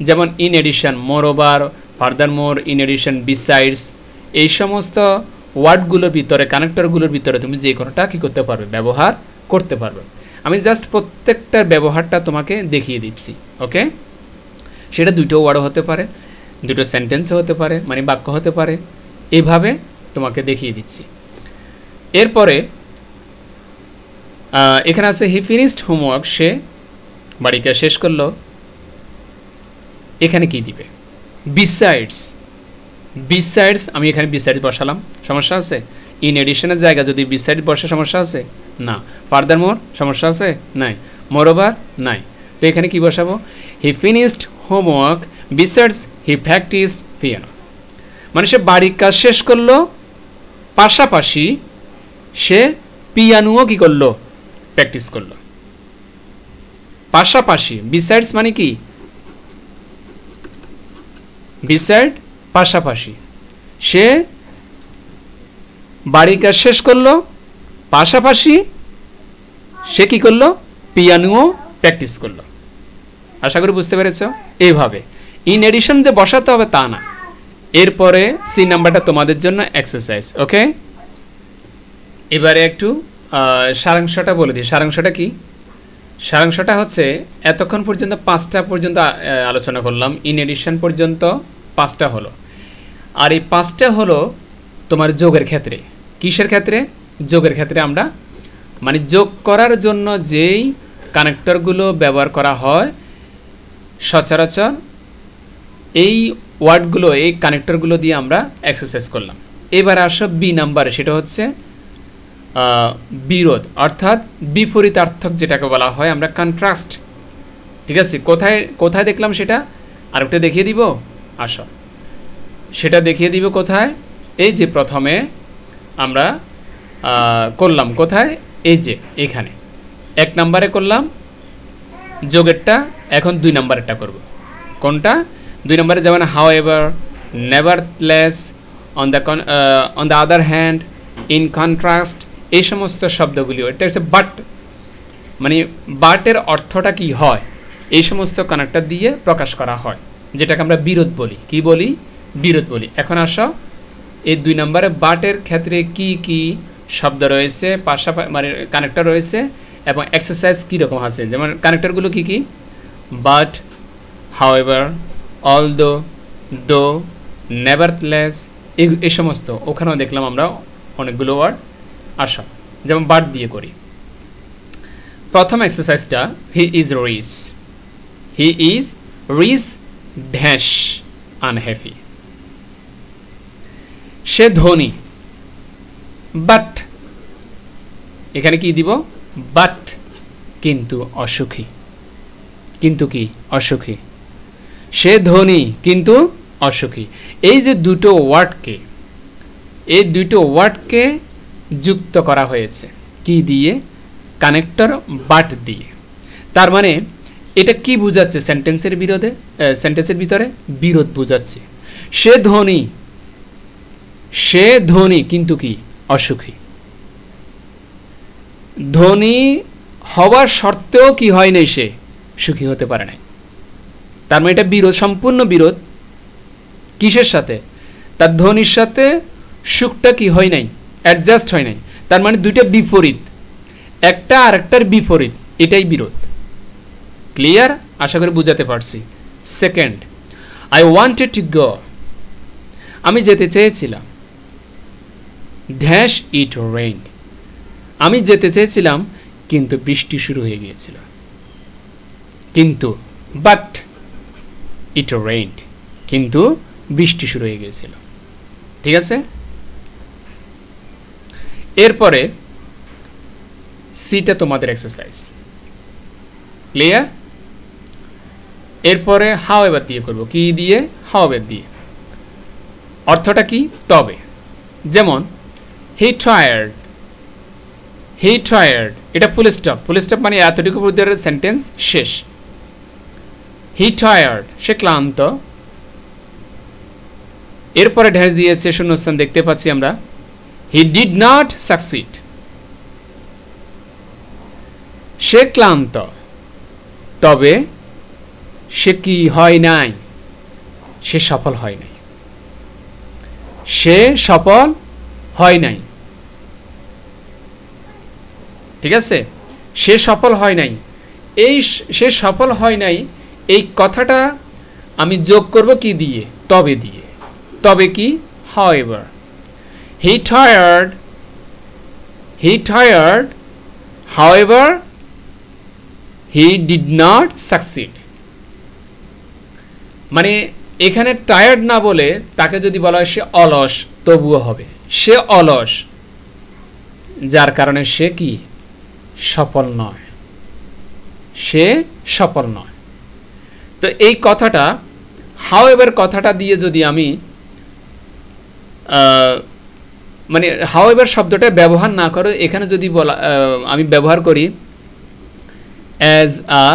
যেমন in addition, moreover, furthermore, in addition, besides, এই সমস্ত ওয়ার্ডগুলোর ভিতরে, কানেক্টরগুলোর ভিতরে তুমি যে কোনোটা কী করতে পারবে? ব্যবহার করতে পারবে। আমি জাস্ট প্রত্যেকটার ব্যবহারটা তোমাকে দেখিয়ে দিচ্ছি। ওকে? সেটা দুটো ওয়ার্ডও হতে পারে, দুটো সেন্টেন্সও হতে পারে, মানে বাক্য হতে পারে। এইভাবে তোমাকে দেখিয়ে দিচ্ছি। এরপরে এখানে আছে হি ফিনিশড হোমওয়ার্ক, সে বাড়ি কাজ শেষ করলো। এখানে কি দিবে? বিসাইডস। বিসাইডস, আমি এখানে বিসাইডস বসালাম, সমস্যা আছে? ইন এডিশনের জায়গা যদি বিসাইড বসে সমস্যা আছে? না। ফার্দার মোর সমস্যা আছে? নাই। মোর ওভার? নাই। তো এখানে কি বসাবো? He finished homework besides he practice piano, মানে সে বাড়ির কাজ শেষ করলো, পাশাপাশি সে পিয়ানোও কি করলো? প্র্যাকটিস করলো। পাশাপাশি, বিসাইডস মানে কি? বিসাইড পাশাপাশি, সে বাড়ির কাজ শেষ করলো, পাশাপাশি সে কি করলো? পিয়ানোও প্র্যাকটিস করলো। আশা করি বুঝতে পেরেছ। এইভাবে ইন এডিশন যে বসাতে হবে তা না। এরপরে সি নাম্বারটা তোমাদের জন্য এক্সারসাইজ। ওকে, এবারে একটু সারাংশটা বলে দিই। সারাংশটা কি? সারাংশটা হচ্ছে এতক্ষণ পর্যন্ত 5টা পর্যন্ত আলোচনা করলাম। ইন এডিশন পর্যন্ত 5টা হলো, আর এই 5টা হলো তোমার যোগের ক্ষেত্রে। কিসের ক্ষেত্রে? যোগের ক্ষেত্রে। আমরা মানে যোগ করার জন্য যেই কানেক্টরগুলো ব্যবহার করা হয় সচরাচর, এই ওয়ার্ডগুলো, এই কানেক্টরগুলো দিয়ে আমরা এক্সারসাইজ করলাম। এবার আসো বি নাম্বারে, সেটা হচ্ছে বিরোধ, অর্থাৎ বিপরীতার্থক যেটাকে বলা হয় আমরা কন্ট্রাস্ট। ঠিক আছে? কোথায় কোথায় দেখলাম সেটা? আরেকটা দেখিয়ে দিব, আসো সেটা দেখিয়ে দিব কোথায়, এই যে প্রথমে আমরা করলাম কোথায়, এই যে এখানে 1 নম্বরে করলাম যোগেরটা, এখন 2 নম্বরেরটা করব। কোনটা? 2 নম্বরে যেমন however, nevertheless, on the other hand, in contrast, এই সমস্ত শব্দগুলি, এটা হচ্ছে বাট, মানে বাটের অর্থটা কি হয়, এই সমস্ত কানেক্টর দিয়ে প্রকাশ করা হয়, যেটাকে আমরা বিরোধ বলি। কি বলি? বিরোধ বলি। এখন আসো এই 2 নম্বরে বাটের ক্ষেত্রে কি কি শব্দ রয়েছে, পাশাপাশি মানে কানেক্টর রয়েছে, এবং এক্সারসাইজ কীরকম আছে, যেমন কানেক্টরগুলো কি কি, বাট, হাউএভার, অলদো, দো, নেভারথলেস, এই সমস্ত। ওখানেও দেখলাম আমরা অনেকগুলো ওয়ার্ড। আসা যেমন বাট দিয়ে করি। প্রথম এক্সারসাইজটা, he is rich, he is rich dash unhappy, সে ধনী, বাট, এখানে কি দিব, বাট, কিন্তু অসুখী, কিন্তু কি অসুখী, সে ধনী কিন্তু অসুখী। এই যে দুটো ওয়ার্ডকে, এই দুটো ওয়ার্ডকে যুক্ত করা হয়েছে কি দিয়ে, কানেক্টর বাট দিয়ে। তার মানে এটা কি বোঝাচ্ছে, সেন্টেন্সের বিরোধে, সেন্টেন্সের ভিতরে বিরোধ বোঝাচ্ছে। সে ধনী, সে ধনী কিন্তু কি অসুখী, ধনী হওয়ার সত্ত্বেও কি হয় নাই, সে সুখী হতে পারে নাই। তার মানে এটা বিরোধ, সম্পূর্ণ বিরোধ। কিসের সাথে? তার ধনীর সাথে সুখটা কি হয় নাই, অ্যাডজাস্ট হয় নাই। তার মানে দুইটা বিপরীত, একটা আরেকটার বিপরীত, এটাই বিরোধ। ক্লিয়ার? আশা করি বুঝাতে পারছি। Second, I wanted to go, আমি যেতে চেয়েছিলাম, ড্যাশ ইট রেইন, আমি যেতে চেয়েছিলাম কিন্তু বৃষ্টি শুরু হয়ে গিয়েছিল, কিন্তু, বাট ইট রেইনড, কিন্তু বৃষ্টি শুরু হয়ে গিয়েছিল। ঠিক আছে? এরপরে সিটা তোমাদের এক্সারসাইজ। ক্লিয়ার? এরপরে হাউএভার দিয়ে করব। কি দিয়ে? হাউএভার দিয়ে। অর্থটা কি? তবে। যেমন হি টায়ার্ড, হি টায়ার্ড, এটা ফুল স্টপ, ফুল স্টপ মানে এতটুকু পর্যন্ত সেন্টেন্স শেষ। হি টায়ার্ড, সে ক্লান্ত। এরপরে ড্যাশ দিয়েছে শূন্যস্থান দেখতে পাচ্ছি আমরা, হি ডিড নট সাকসিড, সে ক্লান্ত তবে সে কি হয় নাই, সে সফল হয় নাই, সে সফল হয় নাই। ঠিক আছে? সে সফল হয় নাই, এই সে সফল হয় নাই, এই কথাটা আমি যোগ করব কি দিয়ে? তবে দিয়ে। তবে কি? however, he tired, however he did not succeed। মানে এখানে টায়ার্ড না বলে তাকে যদি বলা হয় সে অলস, তবুও হবে। সে অলস, যার কারণে সে কি সফল নয়, সে সফল নয়। তো এই কথাটা হাউএভার কথাটা দিয়ে যদি আমি মানে হাউএভার শব্দটা ব্যবহার না করে এখানে যদি বলা আমি ব্যবহার করি অ্যাজ আ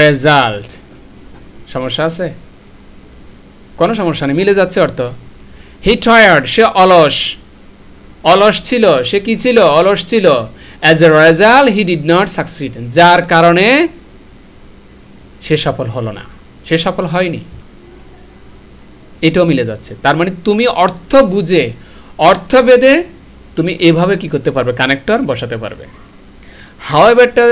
রেজাল্ট, সমস্যা আছে? কোনো সমস্যা নেই, মিলে যাচ্ছে অর্থ। হি টায়ার্ড, সে অলস, অলস ছিল, সে কি ছিল? অলস ছিল। As a result he did not succeed, যার কারণে সে সফল হলো না, সে সফল হয়নি। এটাও মিলে যাচ্ছে। তার মানে তুমি অর্থ বুঝে, অর্থভেদে তুমি এভাবে কি করতে পারবে? কানেক্টর বসাতে পারবে। হাউএভারটা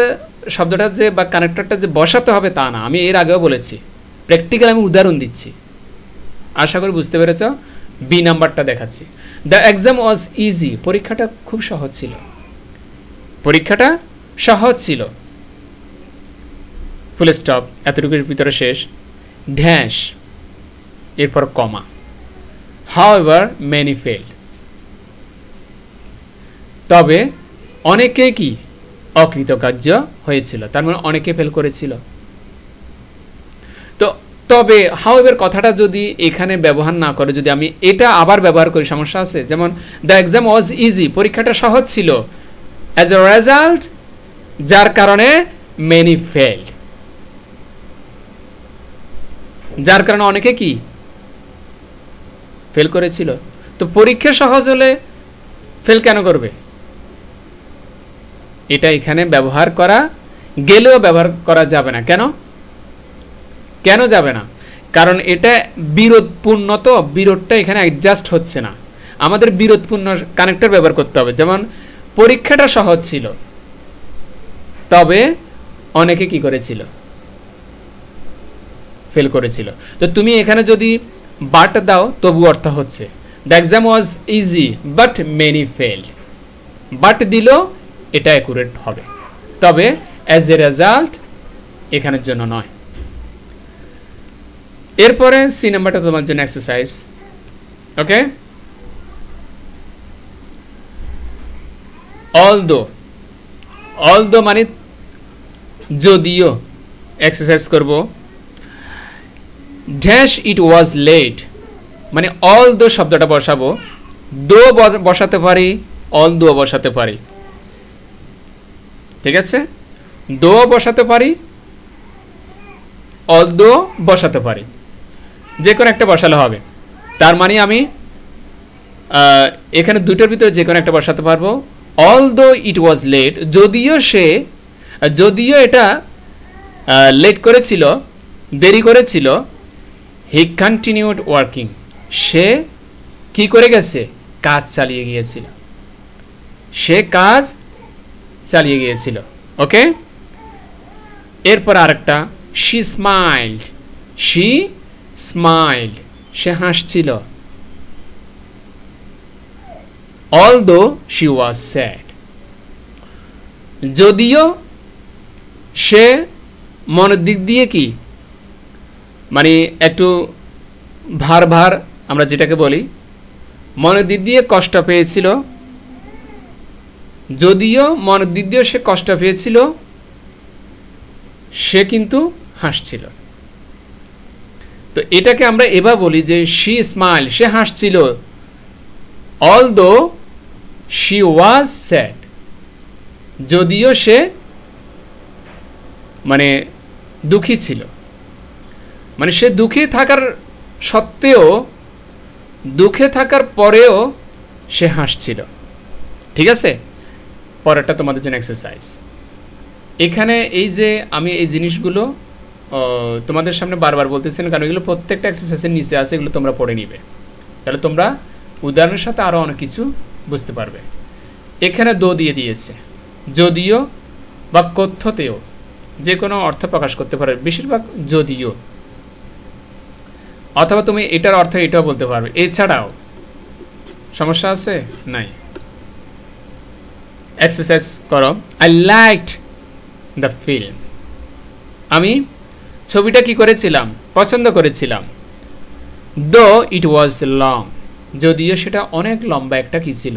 শব্দটা যে বা কানেক্টরটা যে বসাতে হবে তা না, আমি এর আগেও বলেছি, প্র্যাকটিক্যাল আমি উদাহরণ দিচ্ছি। আশা করি বুঝতে পেরেছ। বি নাম্বারটা দেখাচ্ছি। দ্য এক্সাম ওয়াজ ইজি, পরীক্ষাটা খুব সহজ ছিল, পরীক্ষাটা সহজ ছিল। ফুল স্টপ, এতটুকুর ভিতরে শেষ। ড্যাশ, এরপর কমা। however many failed, তবে অনেকে কি অকৃতকার্য হয়েছিল, তার মানে অনেকে ফেল করেছিল। তো তবে হাউএভার কথাটা যদি এখানে ব্যবহার না করে যদি আমি এটা আবার ব্যবহার করি, সমস্যা আছে। যেমন দ্য এক্সাম ওয়াজ ইজি, পরীক্ষাটা সহজ ছিল। অ্যাজ এ রেজাল্ট, যার কারণে মেনি ফেইলড, যার কারণে অনেকে কি ফেল করেছিল। তো পরীক্ষা সহজ হলে ফেল কেন করবে? এটা এখানে ব্যবহার করা গেলেও ব্যবহার করা যাবে না। কেন কেন যাবে না? কারণ এটা বিরোধপূর্ণ, তো বিরোধটা এখানে অ্যাডজাস্ট হচ্ছে না। আমাদের বিরোধপূর্ণ কানেক্টর ব্যবহার করতে হবে। যেমন পরীক্ষাটা সহজ ছিল, তবে অনেকে কি করেছিল? ফেল করেছিল। তো তুমি এখানে যদি বাট দাও তবু অর্থ হচ্ছে the exam was easy but many failed. But দিল এটা অ্যাকুরেট হবে, তবে অ্যাজ এ রেজাল্ট এখানের জন্য নয়। এরপরে সি নাম্বারটা তোমার জন্য এক্সারসাইজ। ওকে, অলদো মানে যদিও। এক্সারসাইজ করব, ড্যাশ ইট ওয়াজ লেট, মানে অলদো শব্দটা বসাবো, দো বসাতে পারি, অলদো বসাতে পারি, ঠিক আছে? দো বসাতে পারি, অলদো বসাতে পারি, যে কোনো একটা বসালে হবে। তার মানে আমি এখানে দুটোর ভিতরে যে কোনো একটা বসাতে পারবো। অলদো ইট ওয়াজ লেট, যদিও এটা লেট করেছিল, দেরি করেছিল, হি কন্টিনিউড ওয়ার্কিং, সে কি করে গেছে? কাজ চালিয়ে গিয়েছিল, সে কাজ চালিয়ে গিয়েছিল। ওকে, এরপর আরেকটা, শি স্মাইল্ড, সে হাসছিল। অলদো শি ওয়াজ স্যাড, যদিও সে মনের দিক দিয়ে কি মানে একটু ভার আমরা যেটাকে বলি, মনের দিক দিয়ে কষ্ট পেয়েছিল, যদিও মনের দিক দিয়ে সে কষ্ট পেয়েছিল, সে কিন্তু হাসছিল। তো এটাকে আমরা এবার বলি যে শি স্মাইল, সে হাসছিল, অলদো শি ওয়াজ স্যাড, যদিও সে মানে দুঃখী ছিল, মানে সে দুঃখী থাকার সত্ত্বেও, দুঃখে থাকার পরেও সে হাসছিল। ঠিক আছে, পরেরটা তোমাদের জন্য এক্সারসাইজ। এখানে এই যে আমি এই জিনিসগুলো তোমাদের সামনে বারবার বলতেছি না, কারণ এগুলো প্রত্যেকটা এক্সারসাইজের নিচে আছে, এগুলো তোমরা পড়ে নিবে, তাহলে তোমরা উদাহরণের সাথে আরও অনেক কিছু বুঝতে পারবে। এখানে দো দিয়ে দিয়েছে, যদিও বা কথ্যতেও যে কোনো অর্থ প্রকাশ করতে পারে, বেশিরভাগ যদিও, অথবা তুমি এটার অর্থ এটাও বলতে পারবে, এছাড়াও। সমস্যা আছে? নাই। এক্সারসাইজ করো। আই লাইকড দ্য ফিল্ম, আমি ছবিটা কি করেছিলাম? পছন্দ করেছিলাম। দো ইট ওয়াজ লং, যদিও সেটা অনেক লম্বা একটা কি ছিল?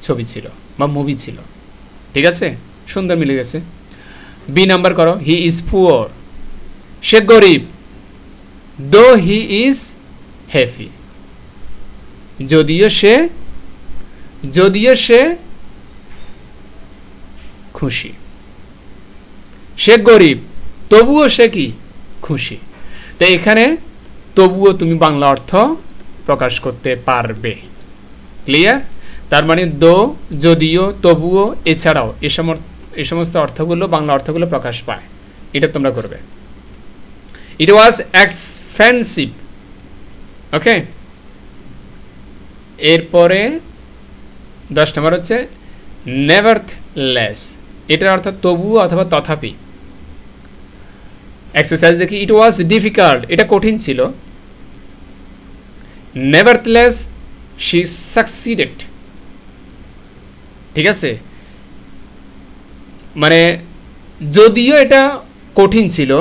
ছবি ছিল বা মুভি ছিল। ঠিক আছে, সুন্দর মিলে গেছে। বি নাম্বার করো। হি ইজ পুয়ার, সে গরিব। দো হি ইজ হ্যাপি, যদিও সে খুশি। সে গরিব, তবুও সে কি? খুশি। তো এখানে তবুও তুমি বাংলা অর্থ প্রকাশ করতে পারবে। ক্লিয়ার? তার মানে দো, যদিও, তবুও, এছাড়াও এই সমস্ত অর্থগুলো, বাংলা অর্থগুলো প্রকাশ পায়। এটা তোমরা করবে। ইট ওয়াজ এক্সপেন্সিভ। ওকে, এরপরে 10 নম্বর হচ্ছে নেভারথলেস, এটার অর্থ তবুও অথবা তথাপি। এক্সারসাইজ দেখি। ইট ওয়াজ ডিফিকাল্ট, এটা কঠিন ছিল। নেভারথলেস শি সাকসিডেড। ঠিক আছে, মানে যদিও এটা কঠিন ছিল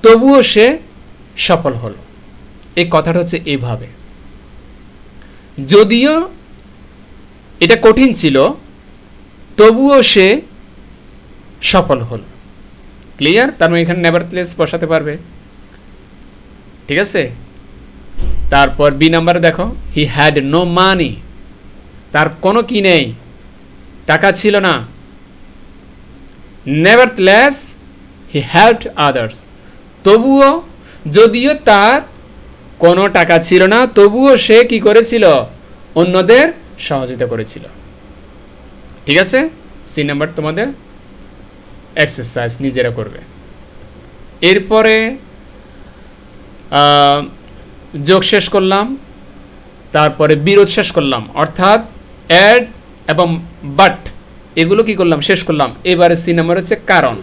তবুও সে সফল হলো। এই কথাটা হচ্ছে এইভাবে, যদিও এটা কঠিন ছিল তবুও সে সফল হলো। ক্লিয়ার? তার মানে এখানে নেভারথলেস বসাতে পারবে। ঠিক আছে। তারপর বি নাম্বারে দেখো, হি হ্যাড নো মানি, তার কোনো কি নেই, টাকা ছিল না। নেভারথলেস হি হেল্পড আদার্স, তবুও যদিও তার কোনো টাকা ছিল না, তবুও সে কি করেছিল, অন্যদের সহযোগিতা করেছিল। ঠিক আছে, সি নাম্বার তোমাদের এক্সারসাইজ নিজেরা করবে। এরপরে যোগ শেষ করলাম, তারপরে বিরোধ শেষ করলাম, অর্থাৎ অ্যাড এবং বাট এগুলো কি করলাম, শেষ করলাম। এবারে সি নাম্বার হচ্ছে কারণ,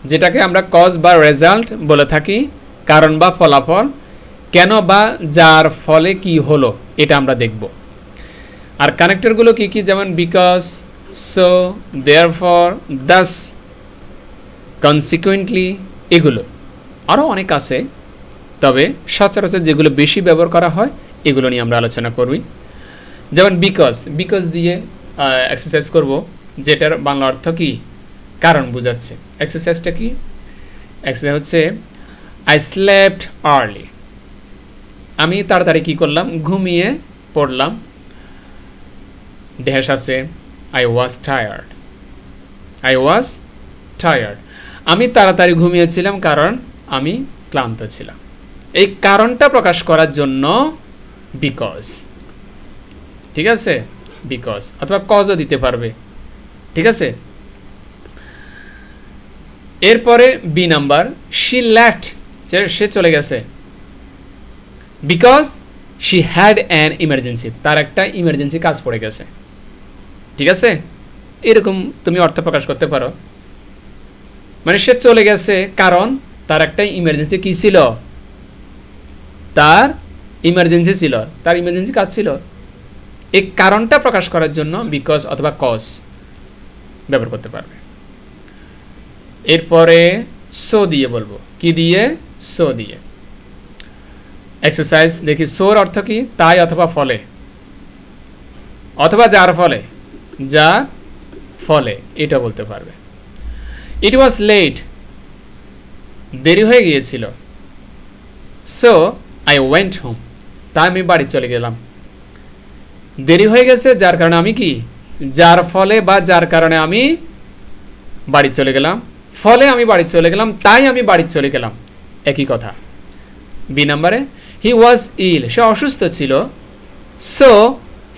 যেটাকে আমরা কজ বা রেজাল্ট বলে থাকি, কারণ বা ফলাফল, কেন বা যার ফলে কি হলো, এটা আমরা দেখব। আর কানেক্টরগুলো কি কি, যেমন because, so, therefore, Das, consequently, এগুলো আরও অনেক আছে, তবে সচরাচর যেগুলো বেশি ব্যবহার করা হয় এগুলো নিয়ে আমরা আলোচনা করবি। যেমন বিকজ, বিকজ দিয়ে এক্সারসাইজ করব, যেটার বাংলা অর্থ কি, কারণ বোঝাচ্ছে। এক্সারসাইজটা কি, এক্সারসাইজ হচ্ছে আই স্লেপ্ট আর্লি, আমি তাড়াতাড়ি কি করলাম, ঘুমিয়ে পড়লাম। ড্যাশ আছে, I was tired, I was tired, আমি তাড়াতাড়ি ঘুমিয়েছিলাম কারণ আমি ক্লান্ত ছিলাম। এই কারণটা প্রকাশ করার জন্য বিকজ, ঠিক আছে, বিকজ অথবা কজও দিতে পারবে। ঠিক আছে। এরপরে বি নাম্বার, শি লেফট, সে চলে গেছে, because she had an emergency, তার একটা ইমার্জেন্সি কাজ পড়ে গেছে। ঠিক আছে, এরকম তুমি অর্থ প্রকাশ করতে পারো। মানে সে চলে গেছে কারণ তার একটা ইমার্জেন্সি কি ছিল, তার ইমার্জেন্সি ছিল, তার ইমার্জেন্সি কাজ ছিল। এই কারণটা প্রকাশ করার জন্য বিকজ অথবা কজ ব্যবহার করতে পারবে। এরপরে সো দিয়ে বলবো, কি দিয়ে, সো দিয়ে। এক্সারসাইজ দেখি, সোর অর্থ কি, তাই অথবা ফলে, অথবা যার ফলে, যা ফলে, এটা বলতে পারবে। ইট ওয়াজ লেট, দেরি হয়ে গিয়েছিল। সো আই ওয়েন্ট হোম, তাই আমি বাড়ি চলে গেলাম। দেরি হয়ে গেছে যার কারণে আমি কি, যার ফলে বা যার কারণে আমি বাড়ি চলে গেলাম, ফলে আমি বাড়ি চলে গেলাম, তাই আমি বাড়ি চলে গেলাম, একই কথা। বি নাম্বারে, হি ওয়াজ ইল, সে অসুস্থ ছিল। সো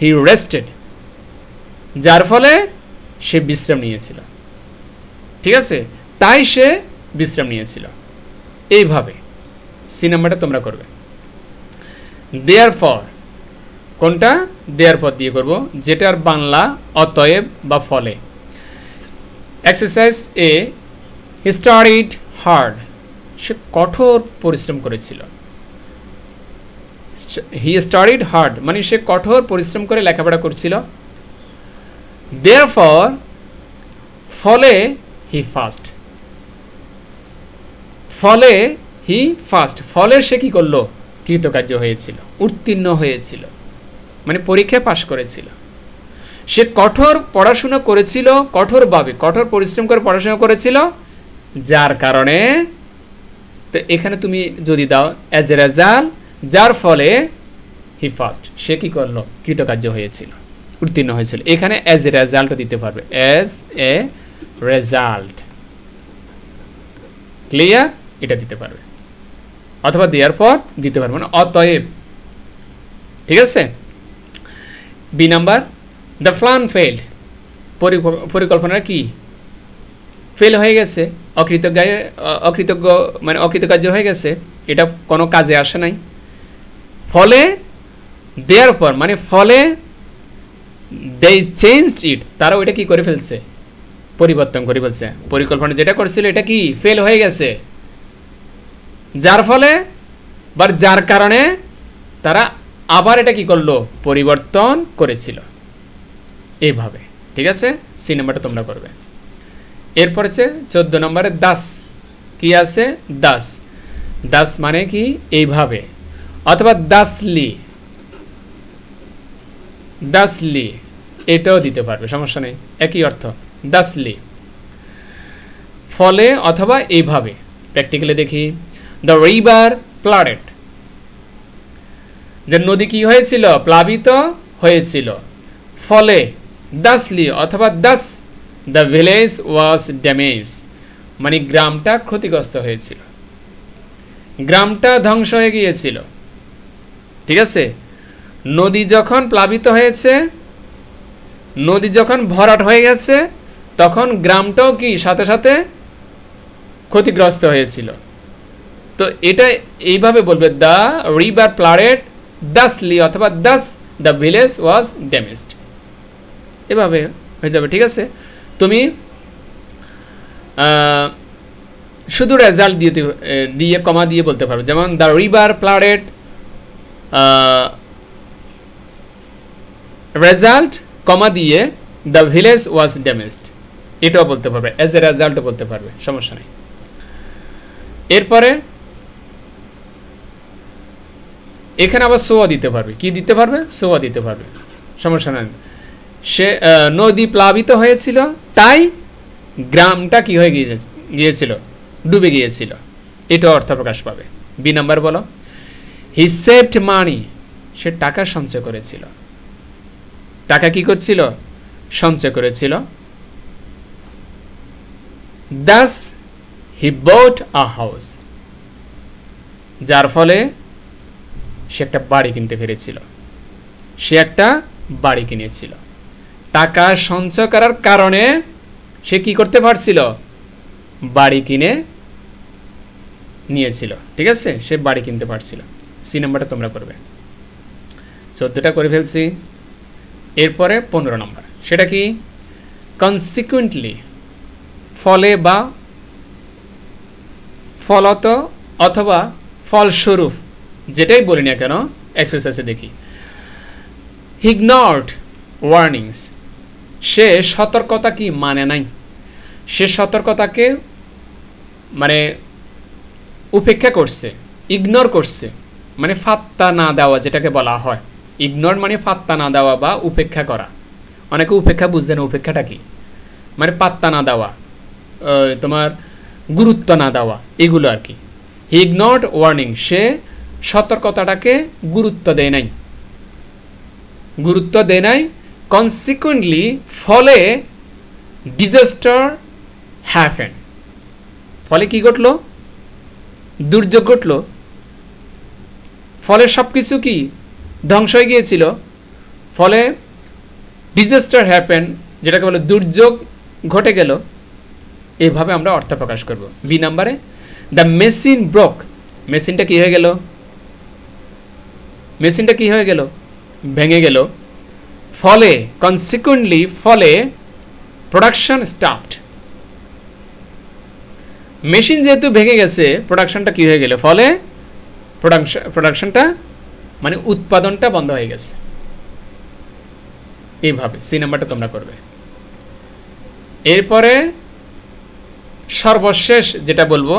হি রেস্টেড, যার ফলে সে বিশ্রাম নিয়েছিল। ঠিক আছে, তাই সে বিশ্রাম নিয়েছিল। এইভাবে সি নাম্বারটা তোমরা করবে। দেয়ারফর, কোনটা, দেয়ারফর দিয়ে করব, যেটার বাংলা অতএব বা ফলে। Exercise A, he studied hard, সে কঠোর পরিশ্রম করেছিল। হি স্টাডিড হার্ড মানে সে কঠোর পরিশ্রম করে লেখাপড়া করছিল। দেয়ারফর, ফলে হি ফাস্ট, ফলে হি ফাস্ট, ফলে সে কি করলো, কৃতকার্য হয়েছিল, উত্তীর্ণ হয়েছিল, মানে পরীক্ষায় পাশ করেছিল। সে কঠোর পড়াশোনা করেছিল, কঠোরভাবে কঠোর পরিশ্রম করে পড়াশোনা করেছিল, যার কারণে, তো এখানে তুমি যদি দাও অ্যাজ এ রেজাল্ট, যার ফলে হি ফাস্ট, সে কি করলো, কৃতকার্য হয়েছিল, উত্তীর্ণ হয়েছিল। এখানে অ্যাজ এ রেজাল্ট দিতে পারবে, অ্যাজ এ রেজাল্ট, ক্লিয়ার, এটা দিতে পারবে, অথবা দেওয়ার পর দিতে পারবে, মানে অতএব। ঠিক আছে। B number, the plan failed, পরিকল্পনা কি, ফেল হয়ে গেছে, অকৃতজ্ঞ মানে অকৃতকার্য হয়ে গেছে, এটা কোনো কাজে আসে নাই। ফলে দেওয়ার পর মানে ফলে দে চেঞ্জড ইট, তারা ওইটা কি করে ফেলছে, পরিবর্তন করে ফেলছে। পরিকল্পনা যেটা করছিল এটা কি ফেল হয়ে গেছে, যার ফলে বা যার কারণে তারা আবার এটা কি করলো, পরিবর্তন করেছিল। এইভাবে। ঠিক আছে, সি নাম্বারটা তোমরা করবে। এরপর হচ্ছে 14 নম্বরে দাস, কি আছে, দাস, দাস মানে কি, এইভাবে, অথবা দাসলি, দাসলি এটাও দিতে পারবে, সমস্যা নেই, একই অর্থ, দাসলি। ফলে অথবা এইভাবে। প্র্যাকটিক্যালি দেখি, দ্য রিভার flooded, যে নদী কি হয়েছিল, প্লাবিত হয়েছিল, ফলে thusly অথবা thus the village was damaged, মানে গ্রামটা ক্ষতিগ্রস্ত হয়েছিল, গ্রামটা ধ্বংস হয়ে গিয়েছিল। ঠিক আছে, নদী যখন প্লাবিত হয়েছে, নদী যখন ভরাট হয়ে গেছে, তখন গ্রামটাও কি সাথে সাথে ক্ষতিগ্রস্ত হয়েছিল। তো এটা এইভাবে বলবে, দ্য রিভার ফ্লাডেড thusly অথবা thus the village was damaged, এভাবে হয়ে যাবে। ঠিক আছে, তুমি শুধু রেজাল্ট দিয়ে কমা দিয়ে বলতে পারবে, যেমন দ্য রিভার ফ্লাডেড রেজাল্ট কমা দিয়ে দ্য ভিলেজ ওয়াজ ড্যামেজড, এটাও বলতে পারবে, এজ এ রেজাল্টও বলতে পারবে, সমস্যা নেই। এরপরে এখানে আবার সোয়া দিতে পারবে, কি দিতে পারবে, সোয়া দিতে পারবে, সমস্যা নেই। সে নদী প্লাবিত হয়েছিল, তাই গ্রামটা কি হয়ে গিয়েছিল, ডুবে গিয়েছিল, এটা অর্থ প্রকাশ পাবে। বি নাম্বার বলো, হি সেভড মানি, সে টাকা সঞ্চয় করেছিল, টাকা কি করছিল, সঞ্চয় করেছিল। thus he bought a house, যার ফলে সে একটা বাড়ি কিনতে পেরেছিল, সে একটা বাড়ি কিনেছিল। টাকা সঞ্চয় করার কারণে সে কি করতে পারছিল, বাড়ি কিনে নিয়েছিল। ঠিক আছে, সে বাড়ি কিনতে পারছিল। সি নাম্বারটা তোমরা করবে। 14টা করে ফেলছি। এরপরে 15 নম্বর, সেটা কি, কনসিকুয়েন্টলি, ফলে বা ফলত অথবা ফলস্বরূপ, যেটাই বলি না কেন, এক্সারসাইজে দেখি। ইগনোরড ওয়ার্নিংস, সে সতর্কতা কি মানে নাই, সে সতর্কতাকে মানে উপেক্ষা করছে, ইগনোর করছে, মানে ফাত্তা না দেওয়া, যেটাকে বলা হয় ইগনোর, মানে পাত্তা না দেওয়া বা উপেক্ষা করা। অনেকে উপেক্ষা বুঝছে না, উপেক্ষাটা কি, মানে পাত্তা না দেওয়া, তোমার গুরুত্ব না দেওয়া, এগুলো আর কি। হি ইগনোরড ওয়ার্নিং, সে সতর্কতাটাকে গুরুত্ব দেয় নাই, গুরুত্ব দেয় নাই। কনসিকুয়েন্টলি, ফলে ডিজাস্টার হ্যাপেন, ফলে কি ঘটলো, দুর্যোগ ঘটলো, ফলে সবকিছু কি ধ্বংস হয়ে গিয়েছিল, ফলে ডিজাস্টার হ্যাপেন, যেটাকে বলে দুর্যোগ ঘটে গেল। এইভাবে আমরা অর্থ প্রকাশ করব। বি নাম্বারে, দ্য মেশিন ব্রোক, মেশিনটা কি হয়ে গেল, মেশিনটা কি হয়ে গেল, ভেঙে গেল। ফলে কনসিকুয়েন্টলি, ফলে প্রোডাকশন স্টপড, মেশিন যেহেতু ভেঙে গেছে, প্রোডাকশনটা কি হয়ে গেল, ফলে প্রোডাকশনটা মানে উৎপাদনটা বন্ধ হয়ে গেছে। এইভাবে সি নাম্বারটা তোমরা করবে। এরপরে সর্বশেষ যেটা বলবো,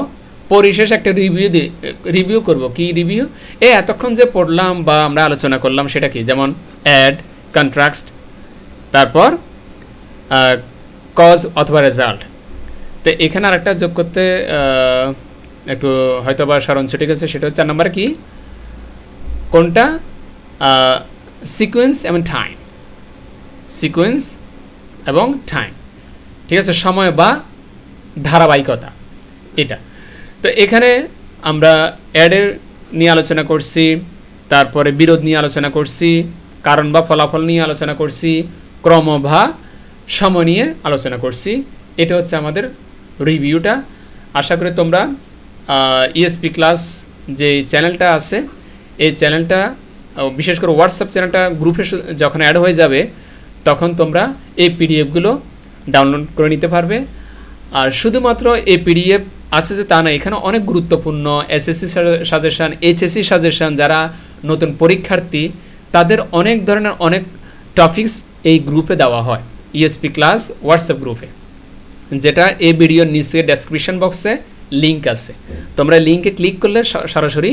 পরিশেষ একটা রিভিউ করব। কি রিভিউ, এতক্ষণ যে পড়লাম বা আমরা আলোচনা করলাম সেটা কি, যেমন অ্যাড, কন্ট্রাস্ট, তারপর কজ অথবা রেজাল্ট। তো এখানে আরেকটা যোগ করতে একটু হয়তো বা স্মরণ ছুটে গেছে, সেটা হচ্ছে 4 নম্বরে কি, কোনটা, সিকোয়েন্স এবং টাইম, সিকোয়েন্স এবং টাইম। ঠিক আছে, সময় বা ধারাবাহিকতা, এটা। তো এখানে আমরা অ্যাডের নিয়ে আলোচনা করছি, তারপরে বিরোধ নিয়ে আলোচনা করছি, কারণ বা ফলাফল নিয়ে আলোচনা করছি, ক্রম বা সময় নিয়ে আলোচনা করছি। এটা হচ্ছে আমাদের রিভিউটা। আশা করি তোমরা ইএসপি ক্লাস যে চ্যানেলটা আছে, এই চ্যানেলটা, বিশেষ করে হোয়াটসঅ্যাপ চ্যানেলটা গ্রুপে যখন অ্যাড হয়ে যাবে, তখন তোমরা এই পিডিএফগুলো ডাউনলোড করে নিতে পারবে। আর শুধুমাত্র এই পিডিএফ আছে যে তা না, এখানে অনেক গুরুত্বপূর্ণ এসএসসি সাজেশন, এইচএসসি সাজেশন, যারা নতুন পরীক্ষার্থী তাদের অনেক ধরনের অনেক টপিকস এই গ্রুপে দেওয়া হয়, ইএসপি ক্লাস হোয়াটসঅ্যাপ গ্রুপে, যেটা এই ভিডিওর নিচে ডেসক্রিপশন বক্সে লিঙ্ক আছে। তোমরা লিঙ্কে ক্লিক করলে সরাসরি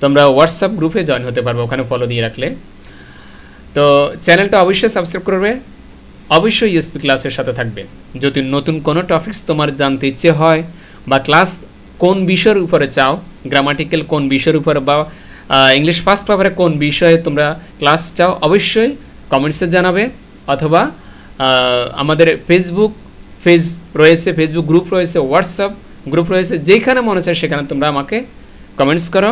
তোমরা হোয়াটসঅ্যাপ গ্রুপে জয়েন হতে পারবে, ওখানে ফলো দিয়ে রাখলে। তো চ্যানেলটা অবশ্যই সাবস্ক্রাইব করবে, অবশ্যই ইএসপি ক্লাসের সাথে থাকবে। যদি নতুন কোনো টপিকস তোমার জানতে ইচ্ছে হয় বা ক্লাস কোন বিষয়ের উপরে চাও, গ্রামাটিক্যাল কোন বিষয়ের উপর বা ইংলিশ ফার্স্ট পেপারে কোন বিষয়ে তোমরা ক্লাস চাও অবশ্যই কমেন্টসে জানাবে, অথবা আমাদের ফেসবুক পেজ রয়েছে, ফেসবুক গ্রুপ রয়েছে, হোয়াটসঅ্যাপ গ্রুপ রয়েছে, যেখানে মনে চায় সেখানে তোমরা আমাকে কমেন্টস করো,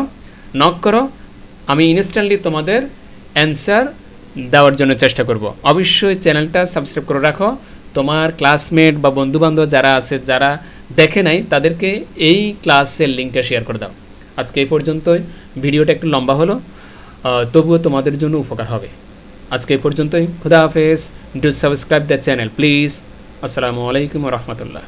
নক করো, আমি ইনস্ট্যান্টলি তোমাদের অ্যান্সার দেওয়ার জন্য চেষ্টা করব। অবশ্যই চ্যানেলটা সাবস্ক্রাইব করে রাখো, তোমার ক্লাসমেট বা বন্ধুবান্ধব যারা আছে যারা দেখে নাই তাদেরকে এই ক্লাসের লিঙ্কটা শেয়ার করে দাও। আজকে এই পর্যন্তই, ভিডিওটা একটু লম্বা হলো, তবুও তোমাদের জন্য উপকার হবে। আজকে এই পর্যন্তই, খুদা হাফেজ। Do subscribe the channel please. আসসালামু আলাইকুম ওয়া রাহমাতুল্লাহ।